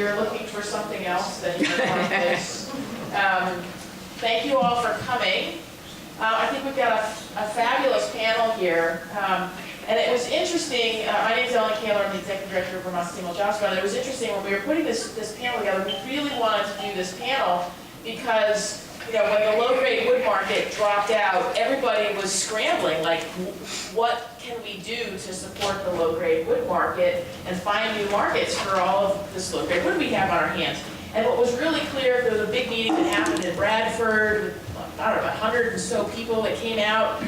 you're looking for something else, then you're in the wrong place. Thank you all for coming. I think we've got a fabulous panel here. And it was interesting, my name is Ellen Kaler, I'm the Executive Director of Vermont Sustainable Jobs Fund. It was interesting when we were putting this panel together, we really wanted to do this panel because when the low-grade wood market dropped out, everybody was scrambling, like, what can we do to support the low-grade wood market and find new markets for all of this low-grade wood we have on our hands? And what was really clear, there was a big meeting that happened in Bradford, I don't know, 100 or so people that came out,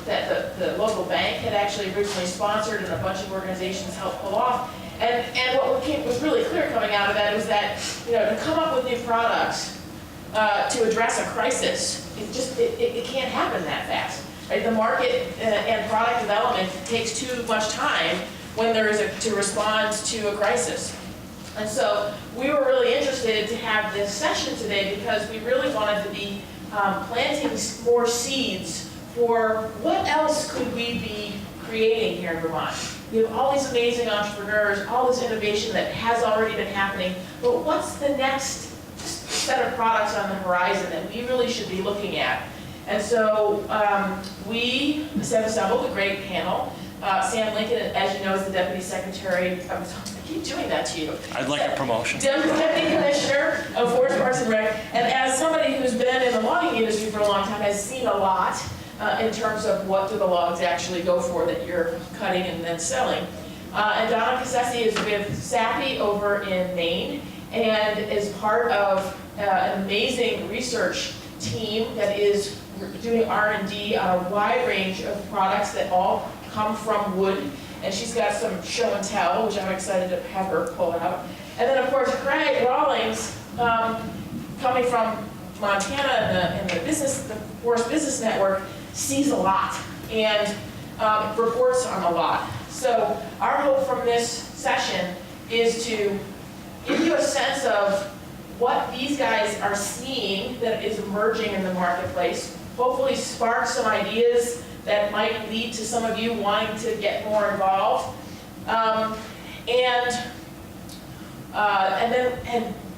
that the local bank had actually originally sponsored and a bunch of organizations helped pull off. And what was really clear coming out of that was that, to come up with new products to address a crisis, it can't happen that fast. Right? The market and product development takes too much time when there is to respond to a crisis. And so we were really interested to have this session today because we really wanted to be planting more seeds for what else could we be creating here in Vermont. We have all these amazing entrepreneurs, all this innovation that has already been happening, but what's the next set of products on the horizon that we really should be looking at? And so we have assembled a great panel. Sam Lincoln, as you know, is the Deputy Secretary. I keep doing that to you. I'd like a promotion. Deputy Commissioner of Forest Parks and Rec. And as somebody who's been in the logging industry for a long time, has seen a lot in terms of what do the logs actually go for that you're cutting and then selling. And Donna Cassesi is with SAPI over in Maine and is part of an amazing research team that is doing R&D on a wide range of products that all come from wood. And she's got some show and tell, which I'm excited to have her pull out. And then, of course, Craig Rawlings, coming from Montana and the Forest Business Network, sees a lot and reports on a lot. So our hope from this session is to give you a sense of what these guys are seeing that is emerging in the marketplace, hopefully spark some ideas that might lead to some of you wanting to get more involved, and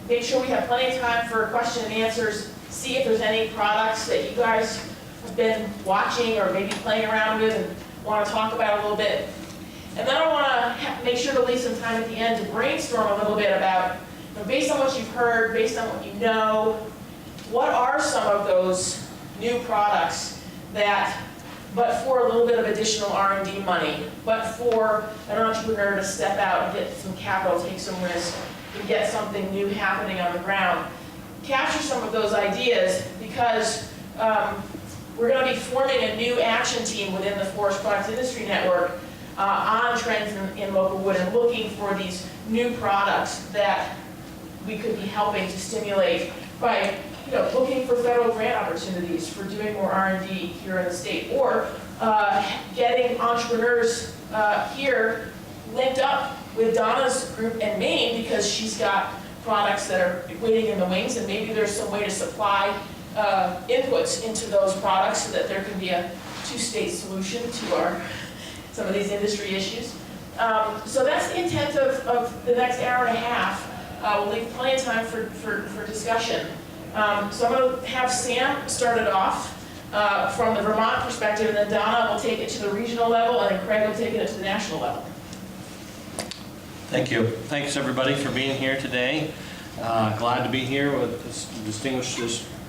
make sure we have plenty of time for question and answers. See if there's any products that you guys have been watching or maybe playing around with and want to talk about a little bit. And then I want to make sure to leave some time at the end to brainstorm a little bit about, based on what you've heard, based on what you know, what are some of those new products that, but for a little bit of additional R&D money, but for an entrepreneur to step out and get some capital, take some risk, and get something new happening on the ground. Capture some of those ideas because we're going to be forming a new action team within the Forest Products Industry Network on trends in local wood and looking for these new products that we could be helping to stimulate by looking for federal grant opportunities for doing more R&D here in the state, or getting entrepreneurs here linked up with Donna's group in Maine because she's got products that are waiting in the wings, and maybe there's some way to supply inputs into those products so that there can be a two-state solution to some of these industry issues. So that's the intent of the next hour and a half. We'll leave plenty of time for discussion. So I'm going to have Sam start it off from the Vermont perspective, and then Donna will take it to the regional level, and then Craig will take it to the national level. Thank you. Thanks everybody for being here today. Glad to be here with this distinguished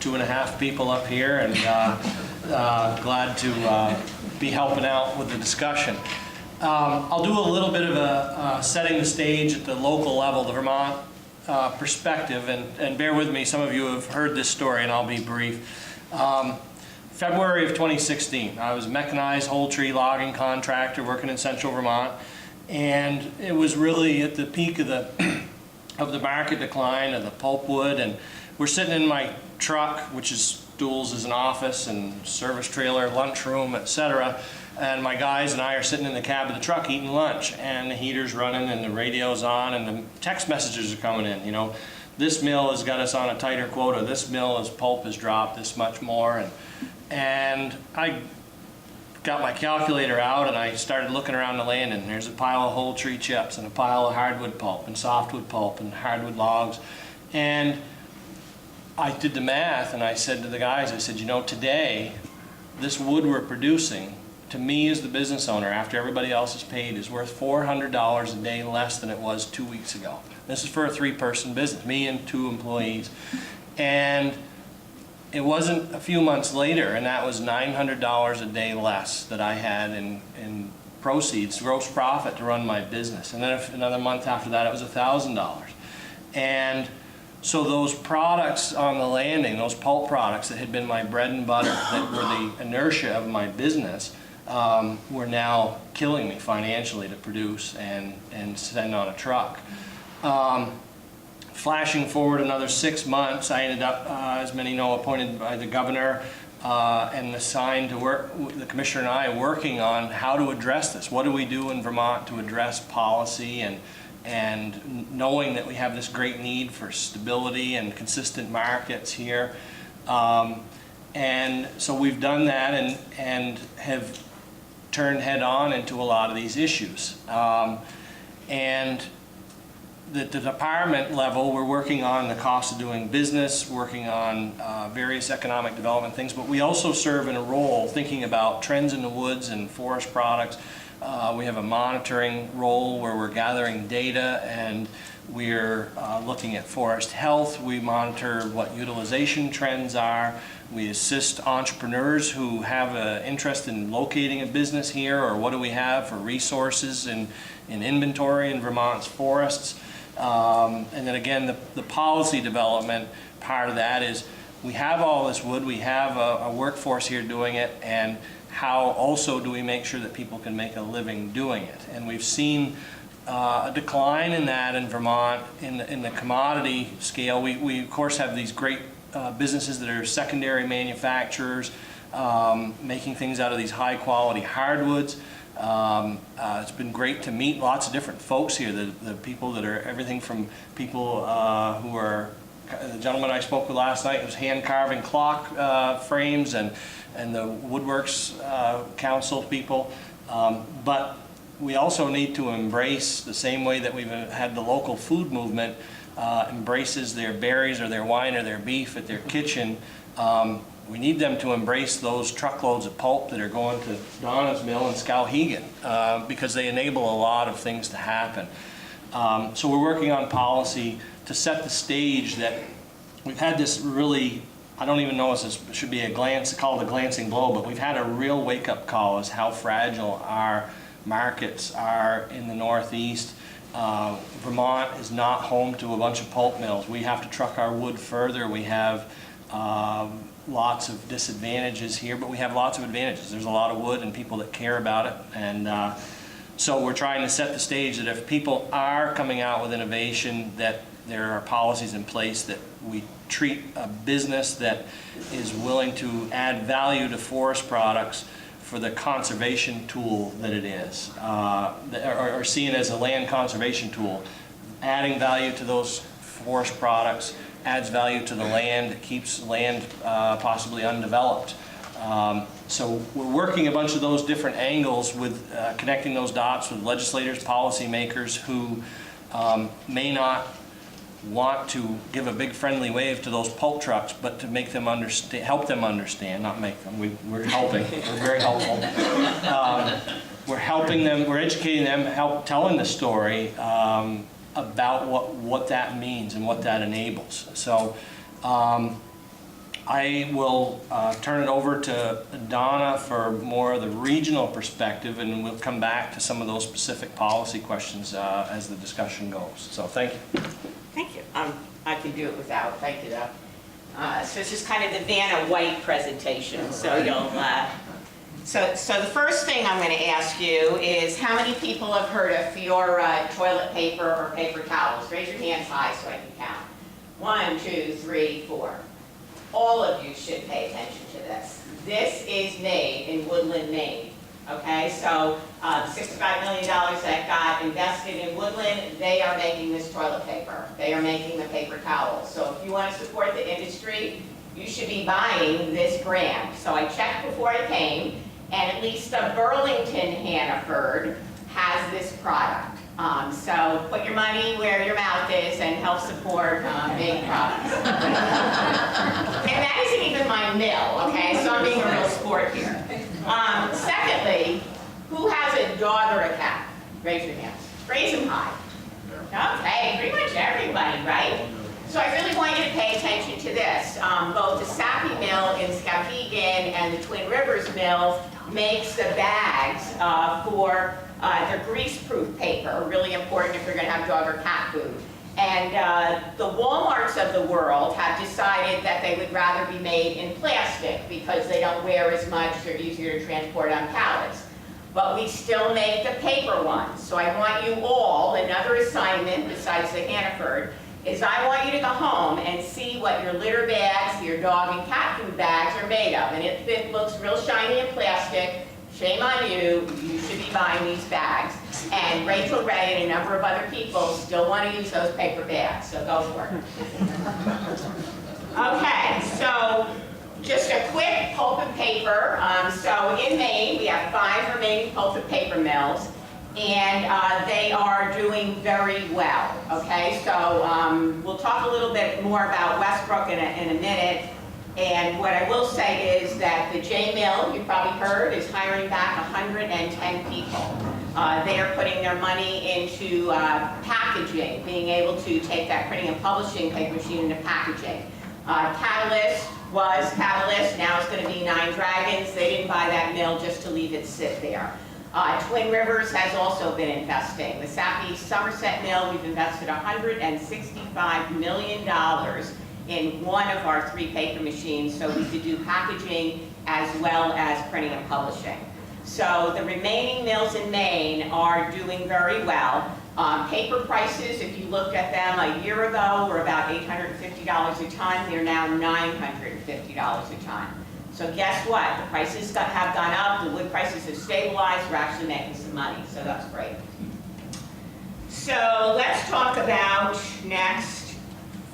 2.5 people up here, and glad to be helping out with the discussion. I'll do a little bit of a setting the stage at the local level, the Vermont perspective, and bear with me, some of you have heard this story and I'll be brief. February of 2016, I was a mechanized whole tree logging contractor working in central Vermont, and it was really at the peak of the market decline of the pulpwood, and we're sitting in my truck, which is duals as an office and service trailer, lunchroom, etc. And my guys and I are sitting in the cab of the truck eating lunch, and the heater's running and the radio's on and the text messages are coming in. This mill has got us on a tighter quota, this mill, pulp has dropped this much more, and I got my calculator out and I started looking around the land, and there's a pile of whole tree chips and a pile of hardwood pulp and softwood pulp and hardwood logs. And I did the math and I said to the guys, I said, you know, today, this wood we're producing, to me as the business owner, after everybody else is paid, is worth $400 a day less than it was 2 weeks ago. This is for a 3-person business, me and 2 employees. And it wasn't a few months later, and that was $900 a day less that I had in proceeds, gross profit to run my business. And then another month after that, it was $1,000. And so those products on the landing, those pulp products that had been my bread and butter, that were the inertia of my business, were now killing me financially to produce and send on a truck. Flashing forward another 6 months, I ended up, as many know, appointed by the governor and assigned to work, the commissioner and I, working on how to address this. What do we do in Vermont to address policy, and knowing that we have this great need for stability and consistent markets here. And so we've done that and have turned head on into a lot of these issues. And at the department level, we're working on the cost of doing business, working on various economic development things, but we also serve in a role thinking about trends in the woods and forest products. We have a monitoring role where we're gathering data, and we're looking at forest health. We monitor what utilization trends are. We assist entrepreneurs who have an interest in locating a business here, or what do we have for resources in inventory in Vermont's forests. And then again, the policy development part of that is we have all this wood, we have a workforce here doing it, and how also do we make sure that people can make a living doing it? And we've seen a decline in that in Vermont in the commodity scale. We of course have these great businesses that are secondary manufacturers, making things out of these high quality hardwoods. It's been great to meet lots of different folks here, the people that are everything from people who are, the gentleman I spoke with last night was hand carving clock frames, and the Woodworks Council people. But we also need to embrace, the same way that we've had the local food movement embraces their berries or their wine or their beef at their kitchen. We need them to embrace those truckloads of pulp that are going to Donna's mill in Skowhegan, because they enable a lot of things to happen. So we're working on policy to set the stage that we've had this really, I don't even know if this should be called a glancing blow, but we've had a real wake-up call as how fragile our markets are in the Northeast. Vermont is not home to a bunch of pulp mills. We have to truck our wood further. We have lots of disadvantages here, but we have lots of advantages. There's a lot of wood and people that care about it, and so we're trying to set the stage that if people are coming out with innovation, that there are policies in place that we treat a business that is willing to add value to forest products for the conservation tool that it is, or seen as a land conservation tool. Adding value to those forest products adds value to the land, it keeps land possibly undeveloped. So we're working a bunch of those different angles with connecting those dots with legislators, policymakers who may not want to give a big friendly wave to those pulp trucks, but to make them understand, help them understand, not make them, we're helping, we're very helpful. We're helping them, we're educating them, telling the story about what that means and what that enables. So I will turn it over to Donna for more of the regional perspective, and we'll come back to some of those specific policy questions as the discussion goes. So thank you. Thank you. I can do it without. Thank you, though. So this is kind of the Vanna White presentation. So you'll. So the first thing I'm going to ask you is, how many people have heard of your toilet paper or paper towels? Raise your hands high so I can count. 1, 2, 3, 4. All of you should pay attention to this. This is made in Woodland, Maine. Okay, so $65 million that got invested in Woodland, they are making this toilet paper. They are making the paper towels. So if you want to support the industry, you should be buying this brand. So I checked before I came, and at least the Burlington Hannaford has this product. So put your money where your mouth is and help support big products. And that isn't even my mill, okay? So I'm being a real sport here. Secondly, who has a dog or a cat? Raise your hands. Raise them high. Okay, pretty much everybody, right? So I really want you to pay attention to this. Both the Sappi Mill in Skowhegan and the Twin Rivers Mill makes the bags for their grease-proof paper, really important if you're going to have dog or cat food. And the Walmarts of the world have decided that they would rather be made in plastic because they don't wear as much, they're easier to transport on pallets. But we still make the paper ones. So I want you all, another assignment besides the Hannaford, is I want you to go home and see what your litter bags, your dog and cat food bags are made of. And if it looks real shiny and plastic, shame on you, you should be buying these bags. And Rachel Ray and a number of other people still want to use those paper bags, so go for it. Okay, so just a quick pulp and paper. So in Maine, we have 5 remaining pulp and paper mills, and they are doing very well, okay? So we'll talk a little bit more about Westbrook in a minute. And what I will say is that the J Mill, you probably heard, is hiring back 110 people. They are putting their money into packaging, being able to take that printing and publishing paper machine into packaging. Catalyst was Catalyst, now it's going to be 9 Dragons. They didn't buy that mill just to leave it sit there. Twin Rivers has also been investing. The Sappi Somerset Mill, we've invested $165 million in one of our 3 paper machines, so we could do packaging as well as printing and publishing. So the remaining mills in Maine are doing very well. Paper prices, if you looked at them a year ago, were about $850 a ton. They're now $950 a ton. So guess what? The prices have gone up, the wood prices have stabilized, we're actually making some money, so that's great. So let's talk about next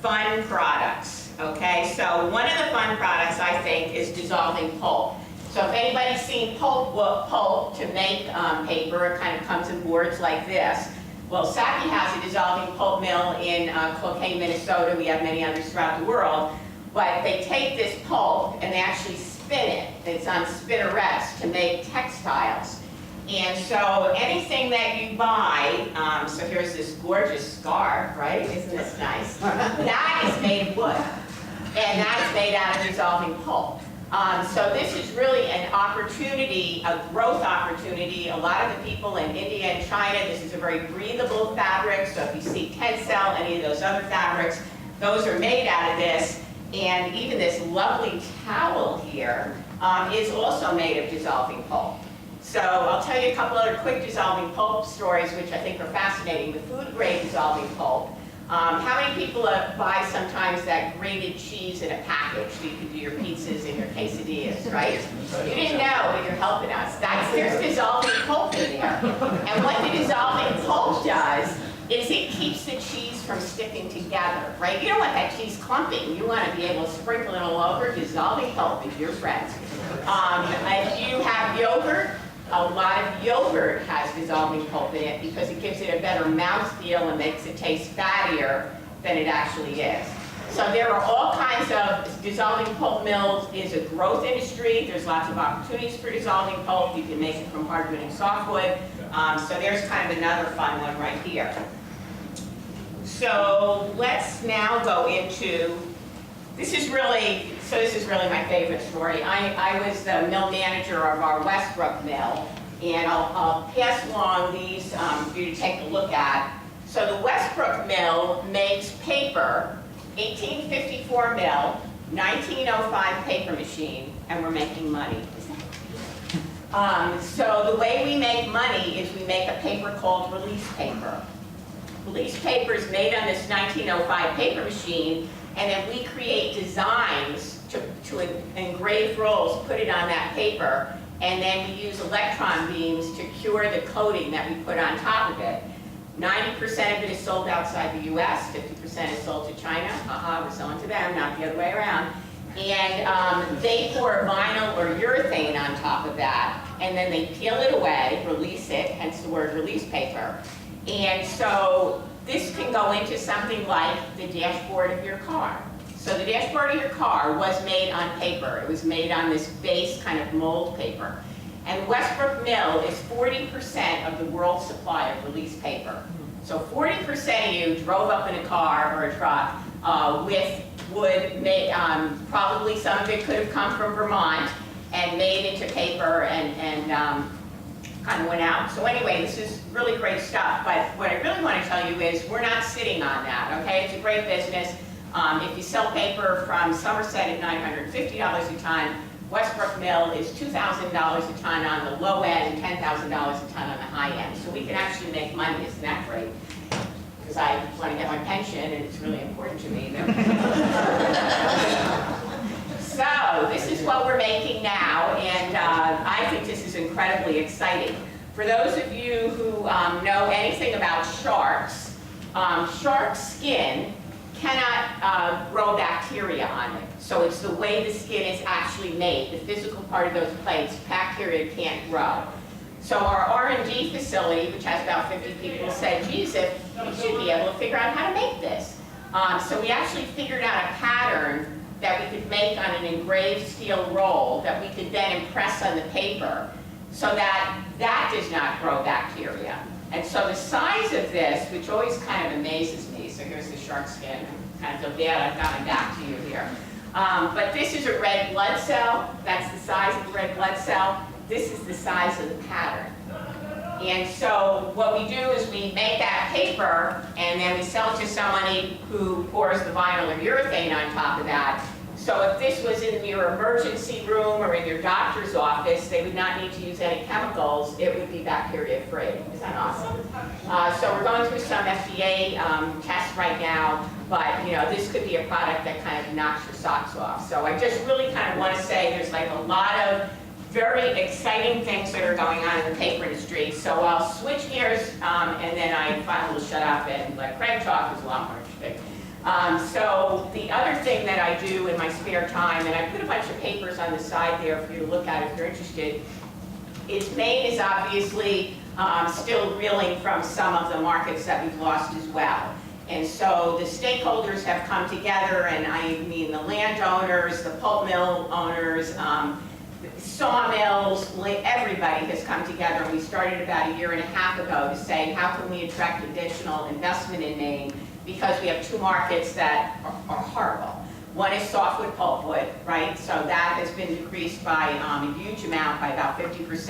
fun products, okay? So one of the fun products, I think, is dissolving pulp. So if anybody's seen pulp to make paper, it kind of comes in boards like this. Well, Sappi has a dissolving pulp mill in Cloquet, Minnesota. We have many others throughout the world. But they take this pulp and they actually spin it. It's on spinnerets to make textiles. And so anything that you buy, so here's this gorgeous scarf, right? Isn't this nice? That is made of wood. And that is made out of dissolving pulp. So this is really an opportunity, a growth opportunity. A lot of the people in India and China, this is a very breathable fabric. So if you see Tencel, any of those other fabrics, those are made out of this. And even this lovely towel here is also made of dissolving pulp. So I'll tell you a couple other quick dissolving pulp stories which I think are fascinating. The food grade dissolving pulp. How many people buy sometimes that grated cheese in a package so you can do your pizzas and your quesadillas, right? You didn't know, but you're helping us. There's dissolving pulp in there. And what the dissolving pulp does is it keeps the cheese from sticking together, right? You don't want that cheese clumping. You want to be able to sprinkle it all over. Dissolving pulp is your friend. If you have yogurt, a lot of yogurt has dissolving pulp in it because it gives it a better mouthfeel and makes it taste fattier than it actually is. So there are all kinds of dissolving pulp mills. Is a growth industry. There's lots of opportunities for dissolving pulp. You can make it from hardwood and softwood. So there's kind of another fun one right here. So let's now go into, this is really my favorite story. I was the mill manager of our Westbrook mill, and I'll pass along these for you to take a look at. So the Westbrook mill makes paper, 1854 mill, 1905 paper machine, and we're making money. So the way we make money is we make a paper called release paper. Release paper is made on this 1905 paper machine, and then we create designs to engrave rolls, put it on that paper, and then we use electron beams to cure the coating that we put on top of it. 90% of it is sold outside the US, 50% is sold to China. We're selling to them, not the other way around. And they pour vinyl or urethane on top of that, and then they peel it away, release it, hence the word release paper. And so this can go into something like the dashboard of your car. So the dashboard of your car was made on paper. It was made on this base kind of mold paper. And Westbrook Mill is 40% of the world's supply of release paper. So 40% of you drove up in a car or a truck with wood, made, probably some of it could have come from Vermont and made into paper and kind of went out. So anyway, this is really great stuff, but what I really want to tell you is we're not sitting on that, okay? It's a great business. If you sell paper from Somerset at $950 a ton, Westbrook Mill is $2,000 a ton on the low end, $10,000 a ton on the high end. So we can actually make money, isn't that great? Because I want to get my pension and it's really important to me. So this is what we're making now, and I think this is incredibly exciting. For those of you who know anything about sharks, shark skin cannot grow bacteria on it. So it's the way the skin is actually made, the physical part of those plates, bacteria can't grow. So our R&D facility, which has about 50 people, said, geez, if we should be able to figure out how to make this. So we actually figured out a pattern that we could make on an engraved steel roll that we could then impress on the paper so that that does not grow bacteria. And so the size of this, which always kind of amazes me, so here's the shark skin, I kind of feel bad I've got my back to you here. But this is a red blood cell, that's the size of the red blood cell. This is the size of the pattern. And so what we do is we make that paper and then we sell it to somebody who pours the vinyl or urethane on top of that. So if this was in your emergency room or in your doctor's office, they would not need to use any chemicals. It would be bacteria free. Is that awesome? So we're going through some FDA tests right now, but you know, this could be a product that kind of knocks your socks off. So I just really kind of want to say there's like a lot of very exciting things that are going on in the paper industry. So I'll switch gears and then I finally will shut up and let Craig talk. It's a lot more interesting. So the other thing that I do in my spare time, and I put a bunch of papers on the side there for you to look at if you're interested, is Maine is obviously still reeling from some of the markets that we've lost as well. And so the stakeholders have come together, and I mean the landowners, the pulp mill owners, sawmills, everybody has come together, and we started about 1.5 years ago to say, how can we attract additional investment in Maine, because we have two markets that are horrible. One is softwood pulpwood, right? So that has been decreased by a huge amount, by about 50%,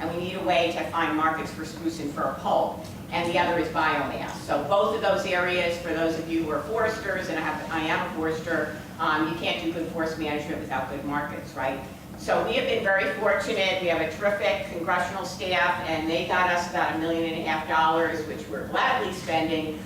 and we need a way to find markets for spruce and fir pulp. And the other is biomass. So both of those areas, for those of you who are foresters, and I am a forester, you can't do good forest management without good markets, right? So we have been very fortunate. We have a terrific congressional staff, and they got us about $1.5 million, which we're gladly spending,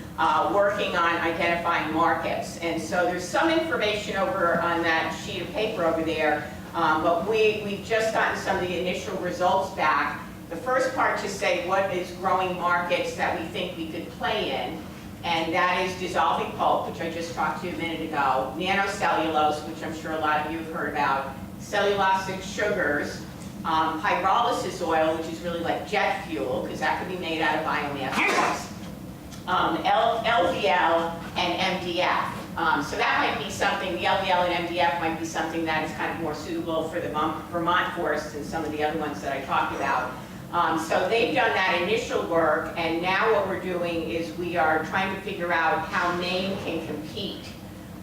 working on identifying markets. And so there's some information over on that sheet of paper over there, but we've just gotten some of the initial results back. The first part to say what is growing markets that we think we could play in, and that is dissolving pulp, which I just talked to you a minute ago, nanocellulose, which I'm sure a lot of you have heard about, cellulosic sugars, pyrolysis oil, which is really like jet fuel, because that could be made out of biomass, LVL, and MDF. So that might be something, the LVL and MDF might be something that is kind of more suitable for the Vermont forests and some of the other ones that I talked about. So they've done that initial work, and now what we're doing is we are trying to figure out how Maine can compete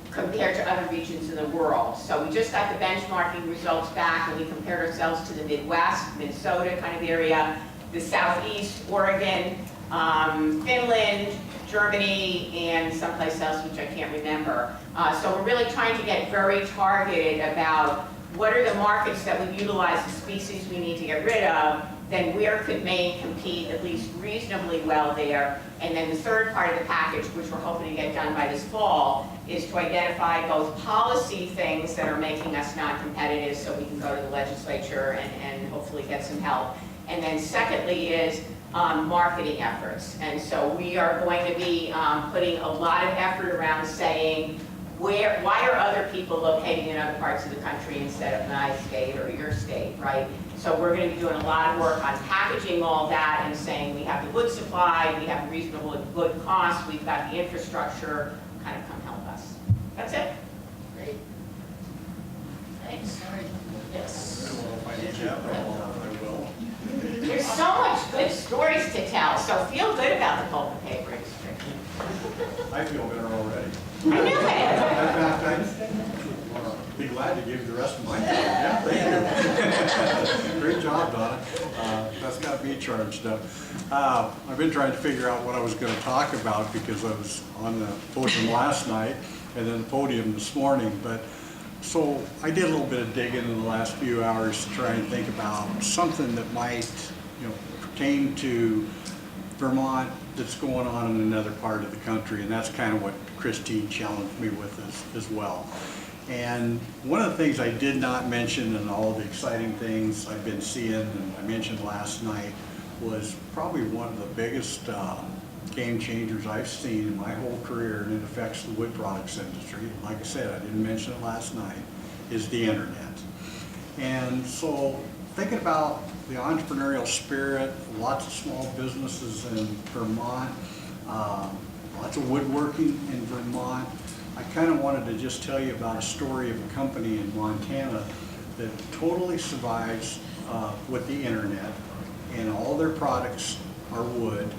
compared to other regions in the world. So we just got the benchmarking results back, and we compared ourselves to the Midwest, Minnesota kind of area, the Southeast, Oregon, Finland, Germany, and someplace else which I can't remember. So we're really trying to get very targeted about what are the markets that we utilize the species we need to get rid of, then where could Maine compete at least reasonably well there. And then the third part of the package, which we're hoping to get done by this fall, is to identify both policy things that are making us non-competitive so we can go to the legislature and hopefully get some help. And then secondly is marketing efforts. And so we are going to be putting a lot of effort around saying, why are other people locating in other parts of the country instead of my state or your state, right? So we're going to be doing a lot of work on packaging all that and saying we have the wood supply, we have reasonable wood costs, we've got the infrastructure, kind of come help us. That's it. Great. Thanks. Yes. There's so much good stories to tell, so feel good about the pulp and paper industry. I feel better already. I knew it. In fact, I'd be glad to give you the rest of my time. Yeah, thank you. Great job, Donna. That's got me charged up. I've been trying to figure out what I was going to talk about because I was on the podium last night and then the podium this morning. But so I did a little bit of digging in the last few hours to try and think about something that might, pertain to Vermont that's going on in another part of the country, and that's kind of what Christine challenged me with as well. And one of the things I did not mention in all the exciting things I've been seeing, and I mentioned last night, was probably one of the biggest game changers I've seen in my whole career, and it affects the wood products industry. Like I said, I didn't mention it last night, is the internet. And so thinking about the entrepreneurial spirit, lots of small businesses in Vermont, lots of woodworking in Vermont. I kind of wanted to just tell you about a story of a company in Montana that totally survives with the internet, and all their products are wood,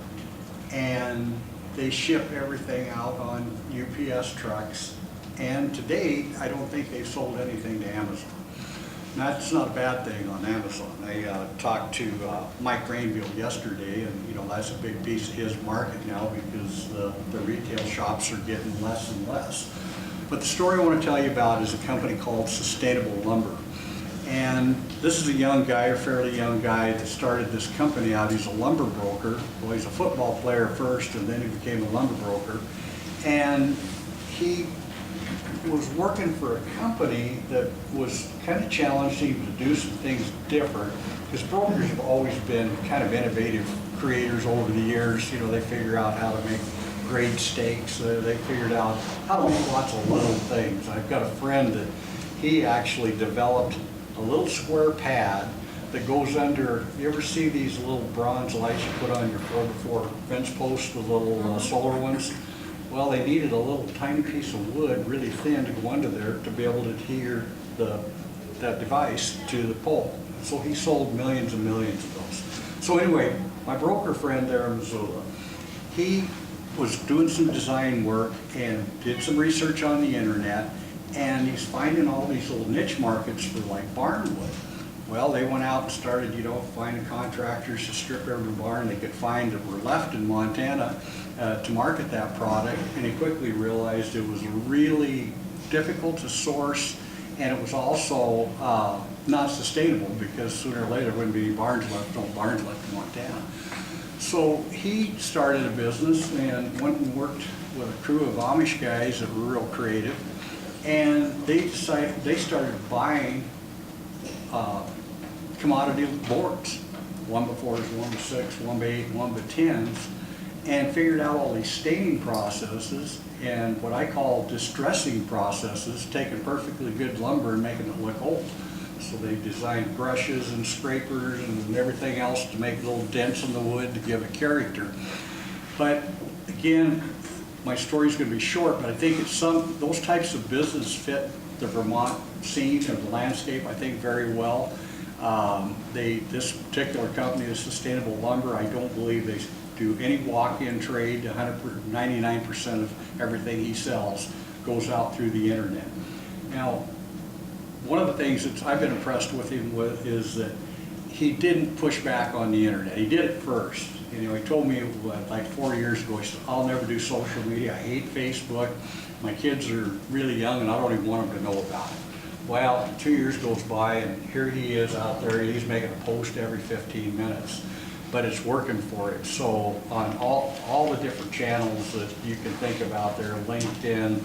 and they ship everything out on UPS trucks, and to date, I don't think they've sold anything to Amazon. That's not a bad thing on Amazon. I talked to Mike Rainville yesterday, and that's a big piece of his market now because the retail shops are getting less and less. But the story I want to tell you about is a company called Sustainable Lumber. And this is a young guy, a fairly young guy, that started this company out. He's a lumber broker. Well, he's a football player first, and then he became a lumber broker. And he was working for a company that was kind of challenging to do some things different, because brokers have always been kind of innovative creators over the years. They figure out how to make grade steaks. They figured out how to make lots of little things. I've got a friend that he actually developed a little square pad that goes under. You ever see these little bronze lights you put on your 4x4 fence posts, the little solar ones? Well, they needed a little tiny piece of wood, really thin, to go under there to be able to adhere that device to the pole. So he sold millions and millions of those. So anyway, my broker friend there in Missoula, he was doing some design work and did some research on the internet, and he's finding all these little niche markets for like barn wood. Well, they went out and started, finding contractors to strip every barn they could find that were left in Montana to market that product, and he quickly realized it was really difficult to source, and it was also not sustainable, because sooner or later there wouldn't be any barns left, no barns left in Montana. So he started a business and went and worked with a crew of Amish guys that were real creative, and they started buying commodity boards, 1x4s, 1x6, 1x8, 1x10s, and figured out all these staining processes and what I call distressing processes, taking perfectly good lumber and making it look old. So they designed brushes and scrapers and everything else to make little dents in the wood to give it character. But again, my story's going to be short, but I think those types of business fit the Vermont scene and the landscape, I think, very well. This particular company, the Sustainable Lumber, I don't believe they do any walk-in trade. 99% of everything he sells goes out through the internet. Now, one of the things that I've been impressed with him with is that he didn't push back on the internet. He did it first. He told me like 4 years ago, he said, I'll never do social media. I hate Facebook. My kids are really young and I don't even want them to know about it. Well, 2 years goes by and here he is out there. He's making a post every 15 minutes, but it's working for him. So on all the different channels that you can think of out there, LinkedIn,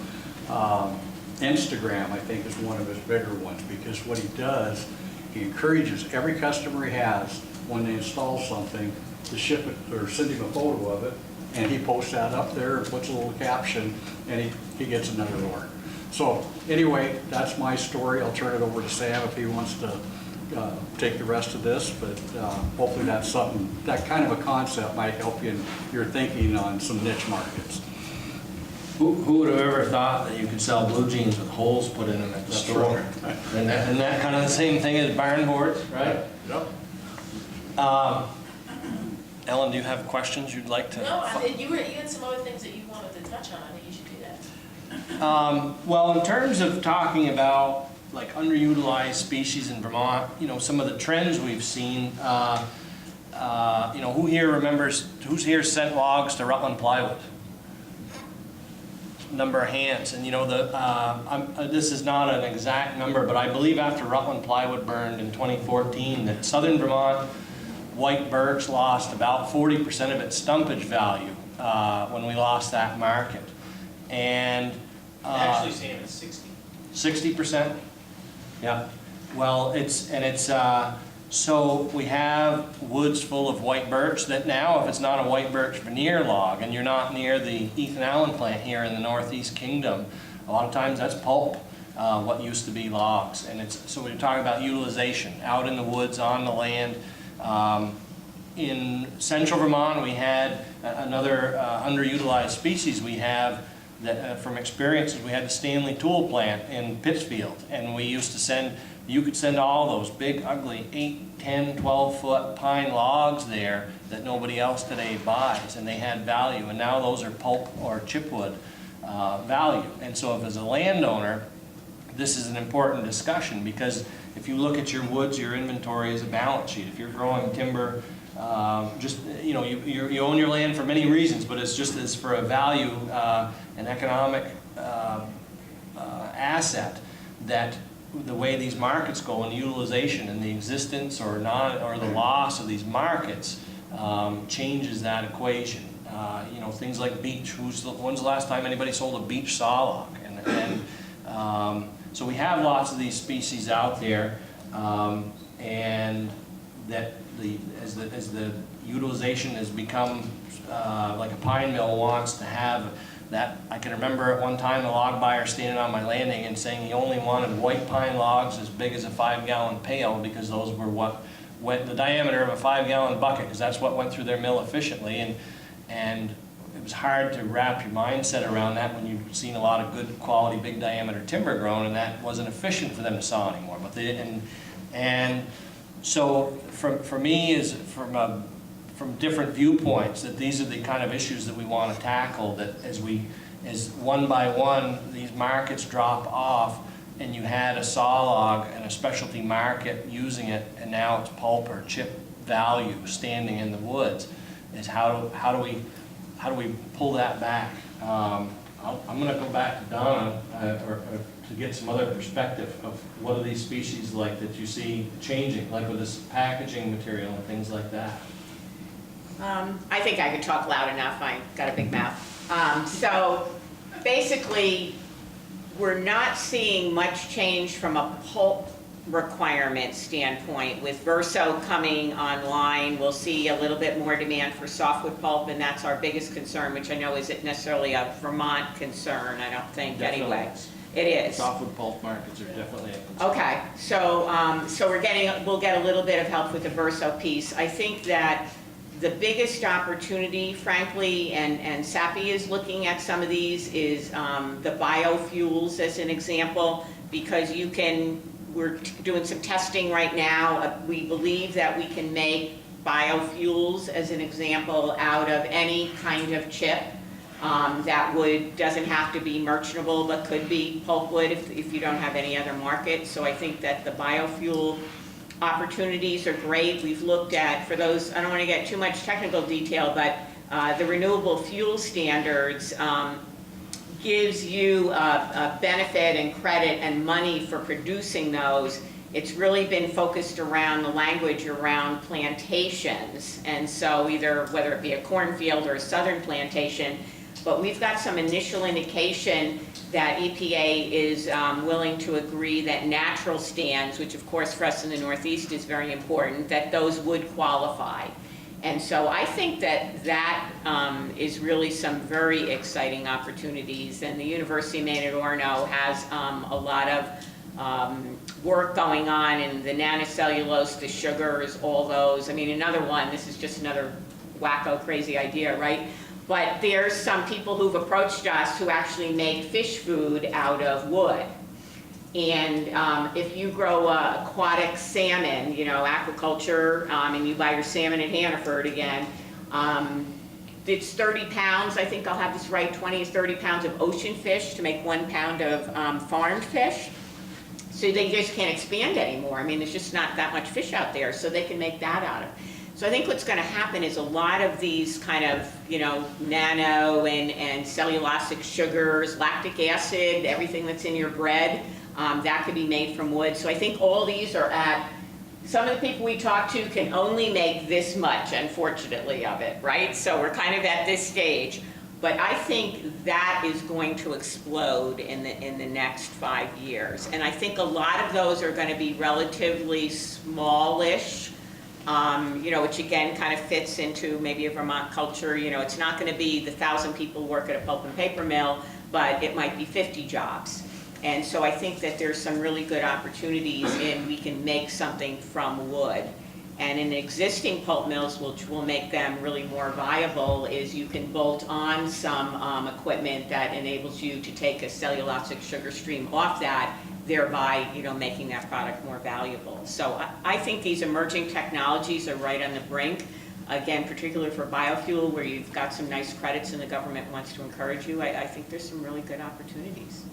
Instagram, I think, is one of his bigger ones, because what he does, he encourages every customer he has, when they install something, to ship it or send him a photo of it, and he posts that up there and puts a little caption, and he gets another order. So anyway, that's my story. I'll turn it over to Sam if he wants to take the rest of this, but hopefully that's something, that kind of a concept might help you in your thinking on some niche markets. Who would have ever thought that you could sell blue jeans with holes put in them at the That's store? right. And that kind of the same thing as barn boards, right? Yep. Ellen, do you have questions you'd like to? No, you had some other things that you wanted to touch on. I think you should do that. Well, in terms of talking about like underutilized species in Vermont, you know, some of the trends we've seen, you know, who's here sent logs to Rutland Plywood? Number of hands, and you know, this is not an exact number, but I believe after Rutland Plywood burned in 2014, that southern Vermont white birch lost about 40% of its stumpage value when we lost that market. And Actually, Sam, it's 60. 60%? Yeah. Well, so we have woods full of white birch that now, if it's not a white birch veneer log, and you're not near the Ethan Allen plant here in the Northeast Kingdom, a lot of times that's pulp, what used to be logs. And so we're talking about utilization out in the woods, on the land. In central Vermont, we had another underutilized species we have that, from experiences, we had the Stanley Tool plant in Pittsfield, and we used to you could send all those big, ugly 8, 10, 12-foot pine logs there that nobody else today buys, and they had value, and now those are pulp or chipwood value. And so if as a landowner, this is an important discussion, because if you look at your woods, your inventory is a balance sheet. If you're growing timber, just, you know, you own your land for many reasons, but it's just as for a value, an economic asset, that the way these markets go and utilization and the existence or the loss of these markets changes that equation. You know, things like beech. When's the last time anybody sold a beech saw log? So we have lots of these species out there, and that as the utilization has become like a pine mill wants to have that. I can remember at one time a log buyer standing on my landing and saying he only wanted white pine logs as big as a 5-gallon pail, because those were what went the diameter of a 5-gallon bucket, because that's what went through their mill efficiently. And it was hard to wrap your mindset around that when you've seen a lot of good quality big diameter timber grown, and that wasn't efficient for them to saw anymore. But they didn't. And so for me, is from different viewpoints, that these are the kind of issues that we want to tackle, that as one by one these markets drop off, and you had a saw log and a specialty market using it, and now it's pulp or chip value standing in the woods, is how do we pull that back? I'm going to go back to Donna or to get some other perspective of what are these species like that you see changing, like with this packaging material and things like that. I think I could talk loud enough. I got a big mouth. So basically, we're not seeing much change from a pulp requirement standpoint. With Verso coming online, we'll see a little bit more demand for softwood pulp, and that's our biggest concern, which I know isn't necessarily a Vermont concern, I don't think, Definitely. anyway. It is. Softwood pulp markets are definitely a concern. Okay, so we'll get a little bit of help with the Verso piece. I think that the biggest opportunity, frankly, and SAPI is looking at some of these, is the biofuels as an example, because we're doing some testing right now. We believe that we can make biofuels, as an example, out of any kind of chip that doesn't have to be merchantable, but could be pulpwood if you don't have any other market. So I think that the biofuel opportunities are great. We've looked at, for those, I don't want to get too much technical detail, but the renewable fuel standards gives you a benefit and credit and money for producing those. It's really been focused around the language around plantations, and so whether it be a cornfield or a southern plantation, but we've got some initial indication that EPA is willing to agree that natural stands, which of course for us in the Northeast is very important, that those would qualify. And so I think that that is really some very exciting opportunities. And the University of Maine at Orono has a lot of work going on in the nanocellulose, the sugars, all those. I mean, another one, this is just another wacko crazy idea, right? But there's some people who've approached us who actually make fish food out of wood. And if you grow aquatic salmon, you know, aquaculture, and you buy your salmon at Hannaford again, it's 30 pounds, I think I'll have this right, 20 to 30 pounds of ocean fish to make 1 pound of farmed fish. So they just can't expand anymore. I mean, there's just not that much fish out there, so they can make that out of it. So I think what's going to happen is a lot of these kind of, you know, nano and cellulosic sugars, lactic acid, everything that's in your bread, that could be made from wood. So I think all these are at, some of the people we talk to can only make this much, unfortunately, of it, right? So we're kind of at this stage. But I think that is going to explode in the next 5 years. And I think a lot of those are going to be relatively smallish, you know, which again kind of fits into maybe a Vermont culture. You know, it's not going to be the 1,000 people work at a pulp and paper mill, but it might be 50 jobs. And so I think that there's some really good opportunities in we can make something from wood. And in existing pulp mills, which will make them really more viable, is you can bolt on some equipment that enables you to take a cellulosic sugar stream off that, thereby, you know, making that product more valuable. So I think these emerging technologies are right on the brink. Again, particularly for biofuel, where you've got some nice credits and the government wants to encourage you, I think there's some really good opportunities.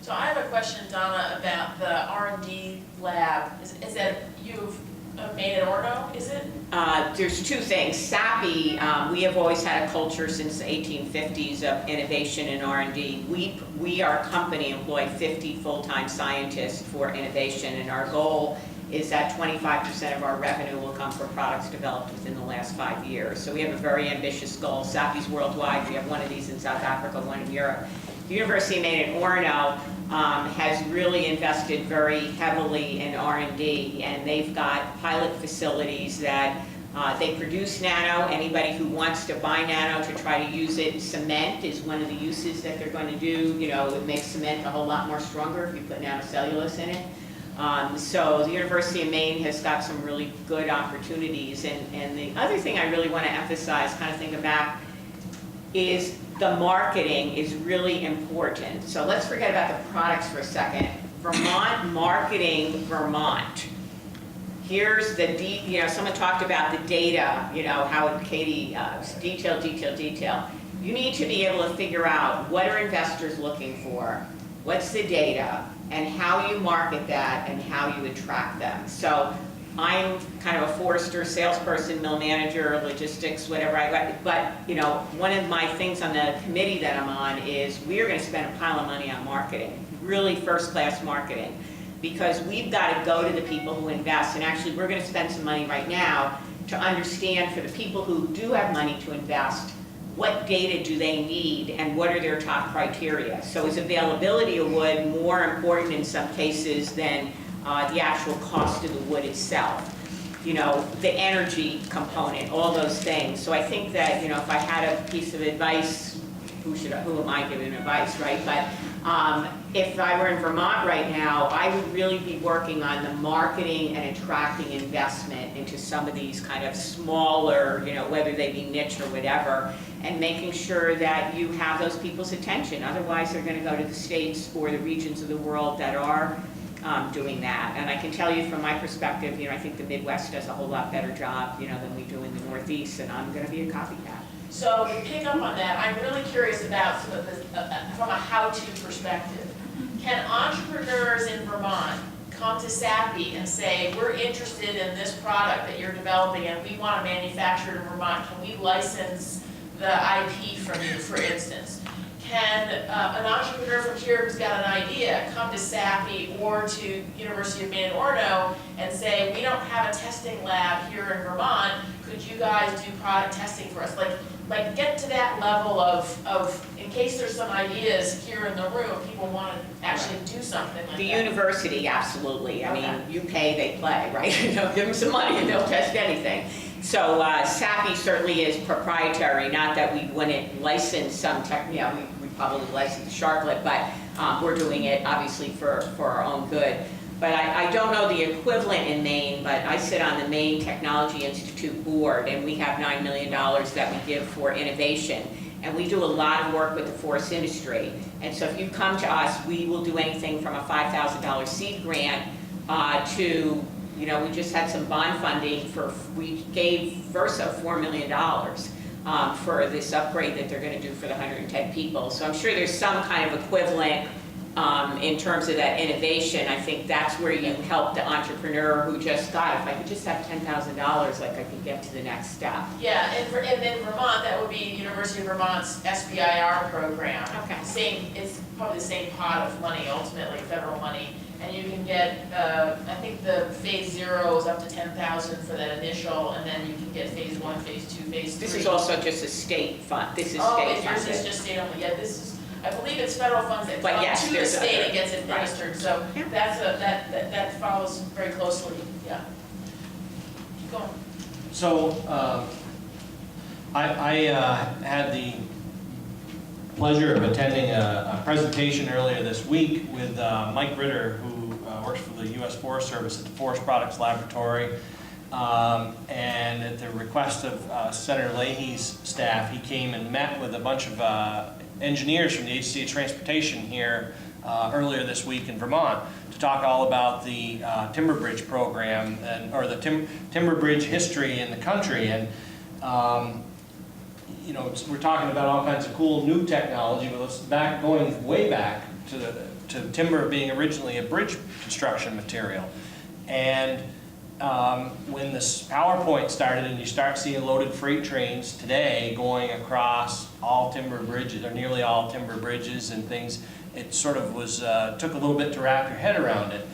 So I have a question, Donna, about the R&D lab. Is that you've made at Orono, is it? There's two things. SAPI, we have always had a culture since the 1850s of innovation and R&D. We, our company, employ 50 full-time scientists for innovation, and our goal is that 25% of our revenue will come from products developed within the last 5 years. So we have a very ambitious goal. SAPI's worldwide. We have one of these in South Africa, one in Europe. The University of Maine at Orono has really invested very heavily in R&D, and they've got pilot facilities that they produce nano. Anybody who wants to buy nano to try to use it, cement is one of the uses that they're going to do. You know, it makes cement a whole lot more stronger if you put nanocellulose in it. So the University of Maine has got some really good opportunities. And the other thing I really want to emphasize, kind of thinking back, is the marketing is really important. So let's forget about the products for a second. Vermont marketing Vermont. Here's the, you know, someone talked about the data, you know, how Katie, detail, detail, detail. You need to be able to figure out what are investors looking for, what's the data, and how you market that and how you attract them. So I'm kind of a Forrester salesperson, mill manager, logistics, whatever I got. But, you know, one of my things on the committee that I'm on is we're going to spend a pile of money on marketing, really first-class marketing, because we've got to go to the people who invest. And actually, we're going to spend some money right now to understand for the people who do have money to invest, what data do they need and what are their top criteria? So is availability of wood more important in some cases than the actual cost of the wood itself? You know, the energy component, all those things. So I think that, you know, if I had a piece of advice, who am I giving advice, right? But if I were in Vermont right now, I would really be working on the marketing and attracting investment into some of these kind of smaller, you know, whether they be niche or whatever, and making sure that you have those people's attention. Otherwise, they're going to go to the states or the regions of the world that are doing that. And I can tell you from my perspective, you know, I think the Midwest does a whole lot better job, you know, than we do in the Northeast, and I'm going to be a copycat. So to pick up on that, I'm really curious about some of this from a how-to perspective. Can entrepreneurs in Vermont come to SAPI and say, we're interested in this product that you're developing and we want to manufacture it in Vermont. Can we license the IP from you, for instance? Can an entrepreneur from here who's got an idea come to SAPI or to University of Maine at Orono and say, we don't have a testing lab here in Vermont, could you guys do product testing for us? Like get to that level of in case there's some ideas here in the room, people want to actually do something like The that. University, absolutely. I Okay. mean, you pay, they play, right? You know, give them some money and they'll test anything. So SAPI certainly is proprietary, not that we wouldn't license some tech, we probably license the sharklet, but we're doing it obviously for our own good. But I don't know the equivalent in Maine, but I sit on the Maine Technology Institute board, and we have $9 million that we give for innovation. And we do a lot of work with the forest industry. And so if you come to us, we will do anything from a $5,000 seed grant to, we just had some bond funding we gave Versa $4 million for this upgrade that they're going to do for the 110 people. So I'm sure there's some kind of equivalent in terms of that innovation. I think that's where you help the entrepreneur who just thought, if I could just have $10,000, like I could get to the next step. Yeah, and in Vermont, that would be University of Vermont's SBIR program. Okay. It's probably the same pot of money, ultimately, federal money. And you can get, I think the phase 0 is up to 10,000 for that initial, and then you can get phase 1, phase 2, phase 3. This is also just a state fund. This is Oh, state yours funded. is just state only. Yeah, this is, I believe it's federal funds that But come yes, to the there's state other- and gets administered. So Yeah. that follows very closely. Yeah. Keep going. So I had the pleasure of attending a presentation earlier this week with Mike Ritter, who works for the U.S. Forest Service at the Forest Products Laboratory. And at the request of Senator Leahy's staff, he came and met with a bunch of engineers from the Agency of Transportation here earlier this week in Vermont to talk all about the timber bridge program or the timber bridge history in the country. And we're talking about all kinds of cool new technology, but let's going way back to timber being originally a bridge construction material. And when this PowerPoint started and you start seeing loaded freight trains today going across all timber bridges, or nearly all timber bridges and things, it sort of took a little bit to wrap your head around it.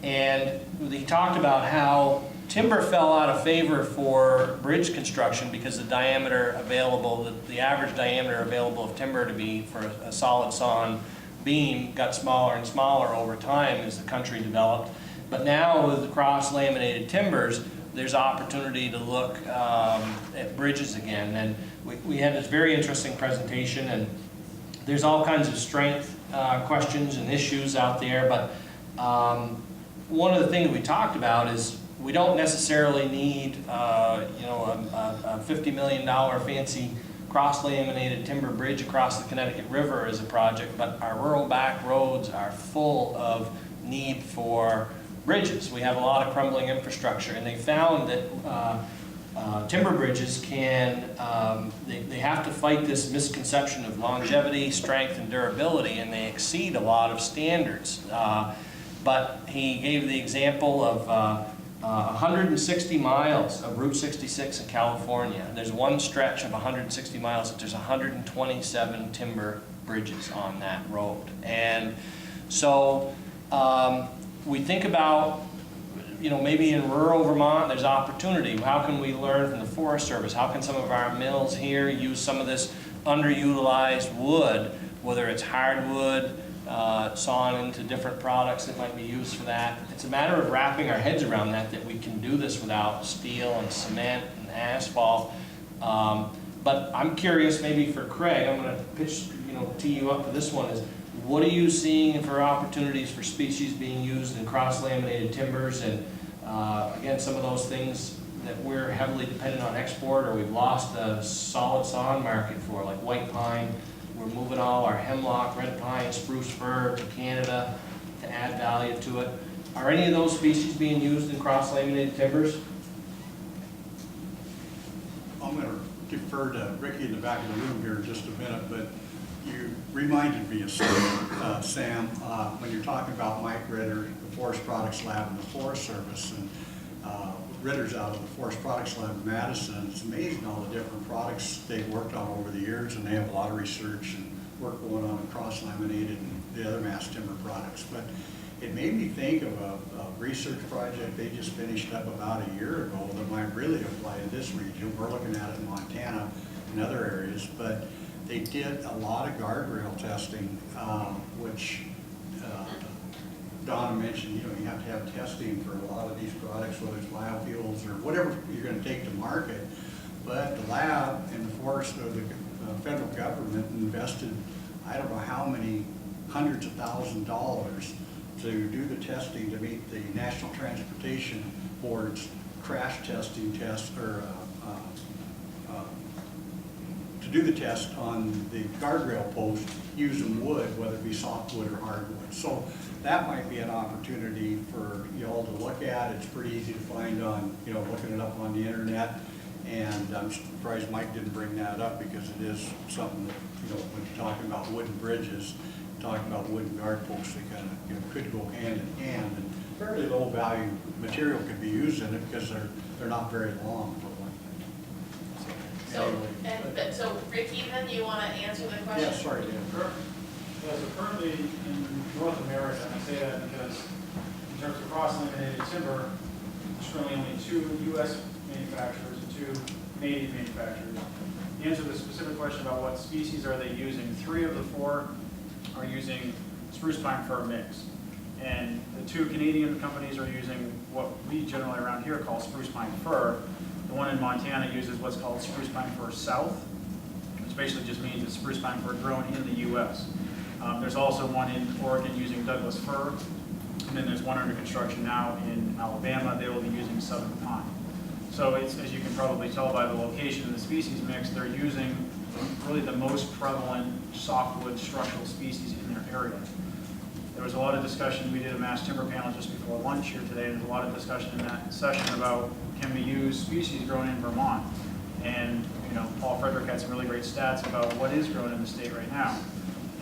And he talked about how timber fell out of favor for bridge construction because the diameter available, the average diameter available of timber to be for a solid sawn beam got smaller and smaller over time as the country developed. But now with the cross-laminated timbers, there's opportunity to look at bridges again. And we had this very interesting presentation, and there's all kinds of strength questions and issues out there. But one of the things we talked about is we don't necessarily need a $50 million fancy cross-laminated timber bridge across the Connecticut River as a project, but our rural back roads are full of need for bridges. We have a lot of crumbling infrastructure, and they found that timber bridges can, they have to fight this misconception of longevity, strength, and durability, and they exceed a lot of standards. But he gave the example of 160 miles of Route 66 in California. There's one stretch of 160 miles that there's 127 timber bridges on that road. And so we think about, maybe in rural Vermont there's opportunity. How can we learn from the Forest Service? How can some of our mills here use some of this underutilized wood, whether it's hardwood, sawn into different products that might be used for that? It's a matter of wrapping our heads around that we can do this without steel and cement and asphalt. But I'm curious, maybe for Craig, I'm going to tee you up for this one, is what are you seeing for opportunities for species being used in cross-laminated timbers, and again, some of those things that we're heavily dependent on export or we've lost the solid sawn market for, like white pine. We're moving all our hemlock, red pine, spruce fir to Canada to add value to it. Are any of those species being used in cross-laminated timbers? I'm going to defer to Ricky in the back of the room here in just a minute, but you reminded me of something, Sam, when you're talking about Mike Ritter, the Forest Products Lab, and the Forest Service, and Ritter's out of the Forest Products Lab in Madison. It's amazing all the different products they've worked on over the years, and they have a lot of research and work going on in cross-laminated and the other mass timber products. But it made me think of a research project they just finished up about a year ago that might really apply in this region. We're looking at it in Montana and other areas, but they did a lot of guardrail testing, which Donna mentioned, you know, you have to have testing for a lot of these products, whether it's biofuels or whatever you're gonna take to market. But the lab and the forest of the federal government invested, I don't know how many hundreds of thousands of dollars to do the testing to meet the National Transportation Board's crash testing test, or to do the test on the guardrail post using wood, whether it be softwood or hardwood. So that might be an opportunity for y'all to look at. It's pretty easy to find on, you know, looking it up on the internet. And I'm surprised Mike didn't bring that up, because it is something that, you know, when you're talking about wooden bridges, talking about wooden guard posts, they kind of, you know, could go hand in hand. And fairly low value material could be used in it because they're not very long, for one thing. So Ricky, then you want to answer the question? Yeah, sorry, Dan. Yeah, so currently in North America, and I say that because in terms of cross-laminated timber, there's currently only 2 U.S. manufacturers and 2 Canadian manufacturers. To answer the specific question about what species are they using, 3 of the 4 are using spruce pine fir mix. And the 2 Canadian companies are using what we generally around here call spruce pine fir. The one in Montana uses what's called spruce pine fir south, which basically just means it's spruce pine fir grown in the U.S. There's also one in Oregon using Douglas fir, and then there's one under construction now in Alabama. They will be using southern pine. So it's, as you can probably tell by the location and the species mix, they're using really the most prevalent softwood structural species in their area. There was a lot of discussion. We did a mass timber panel just before lunch here today, and there's a lot of discussion in that session about, can we use species grown in Vermont? And, you know, Paul Frederick had some really great stats about what is grown in the state right now.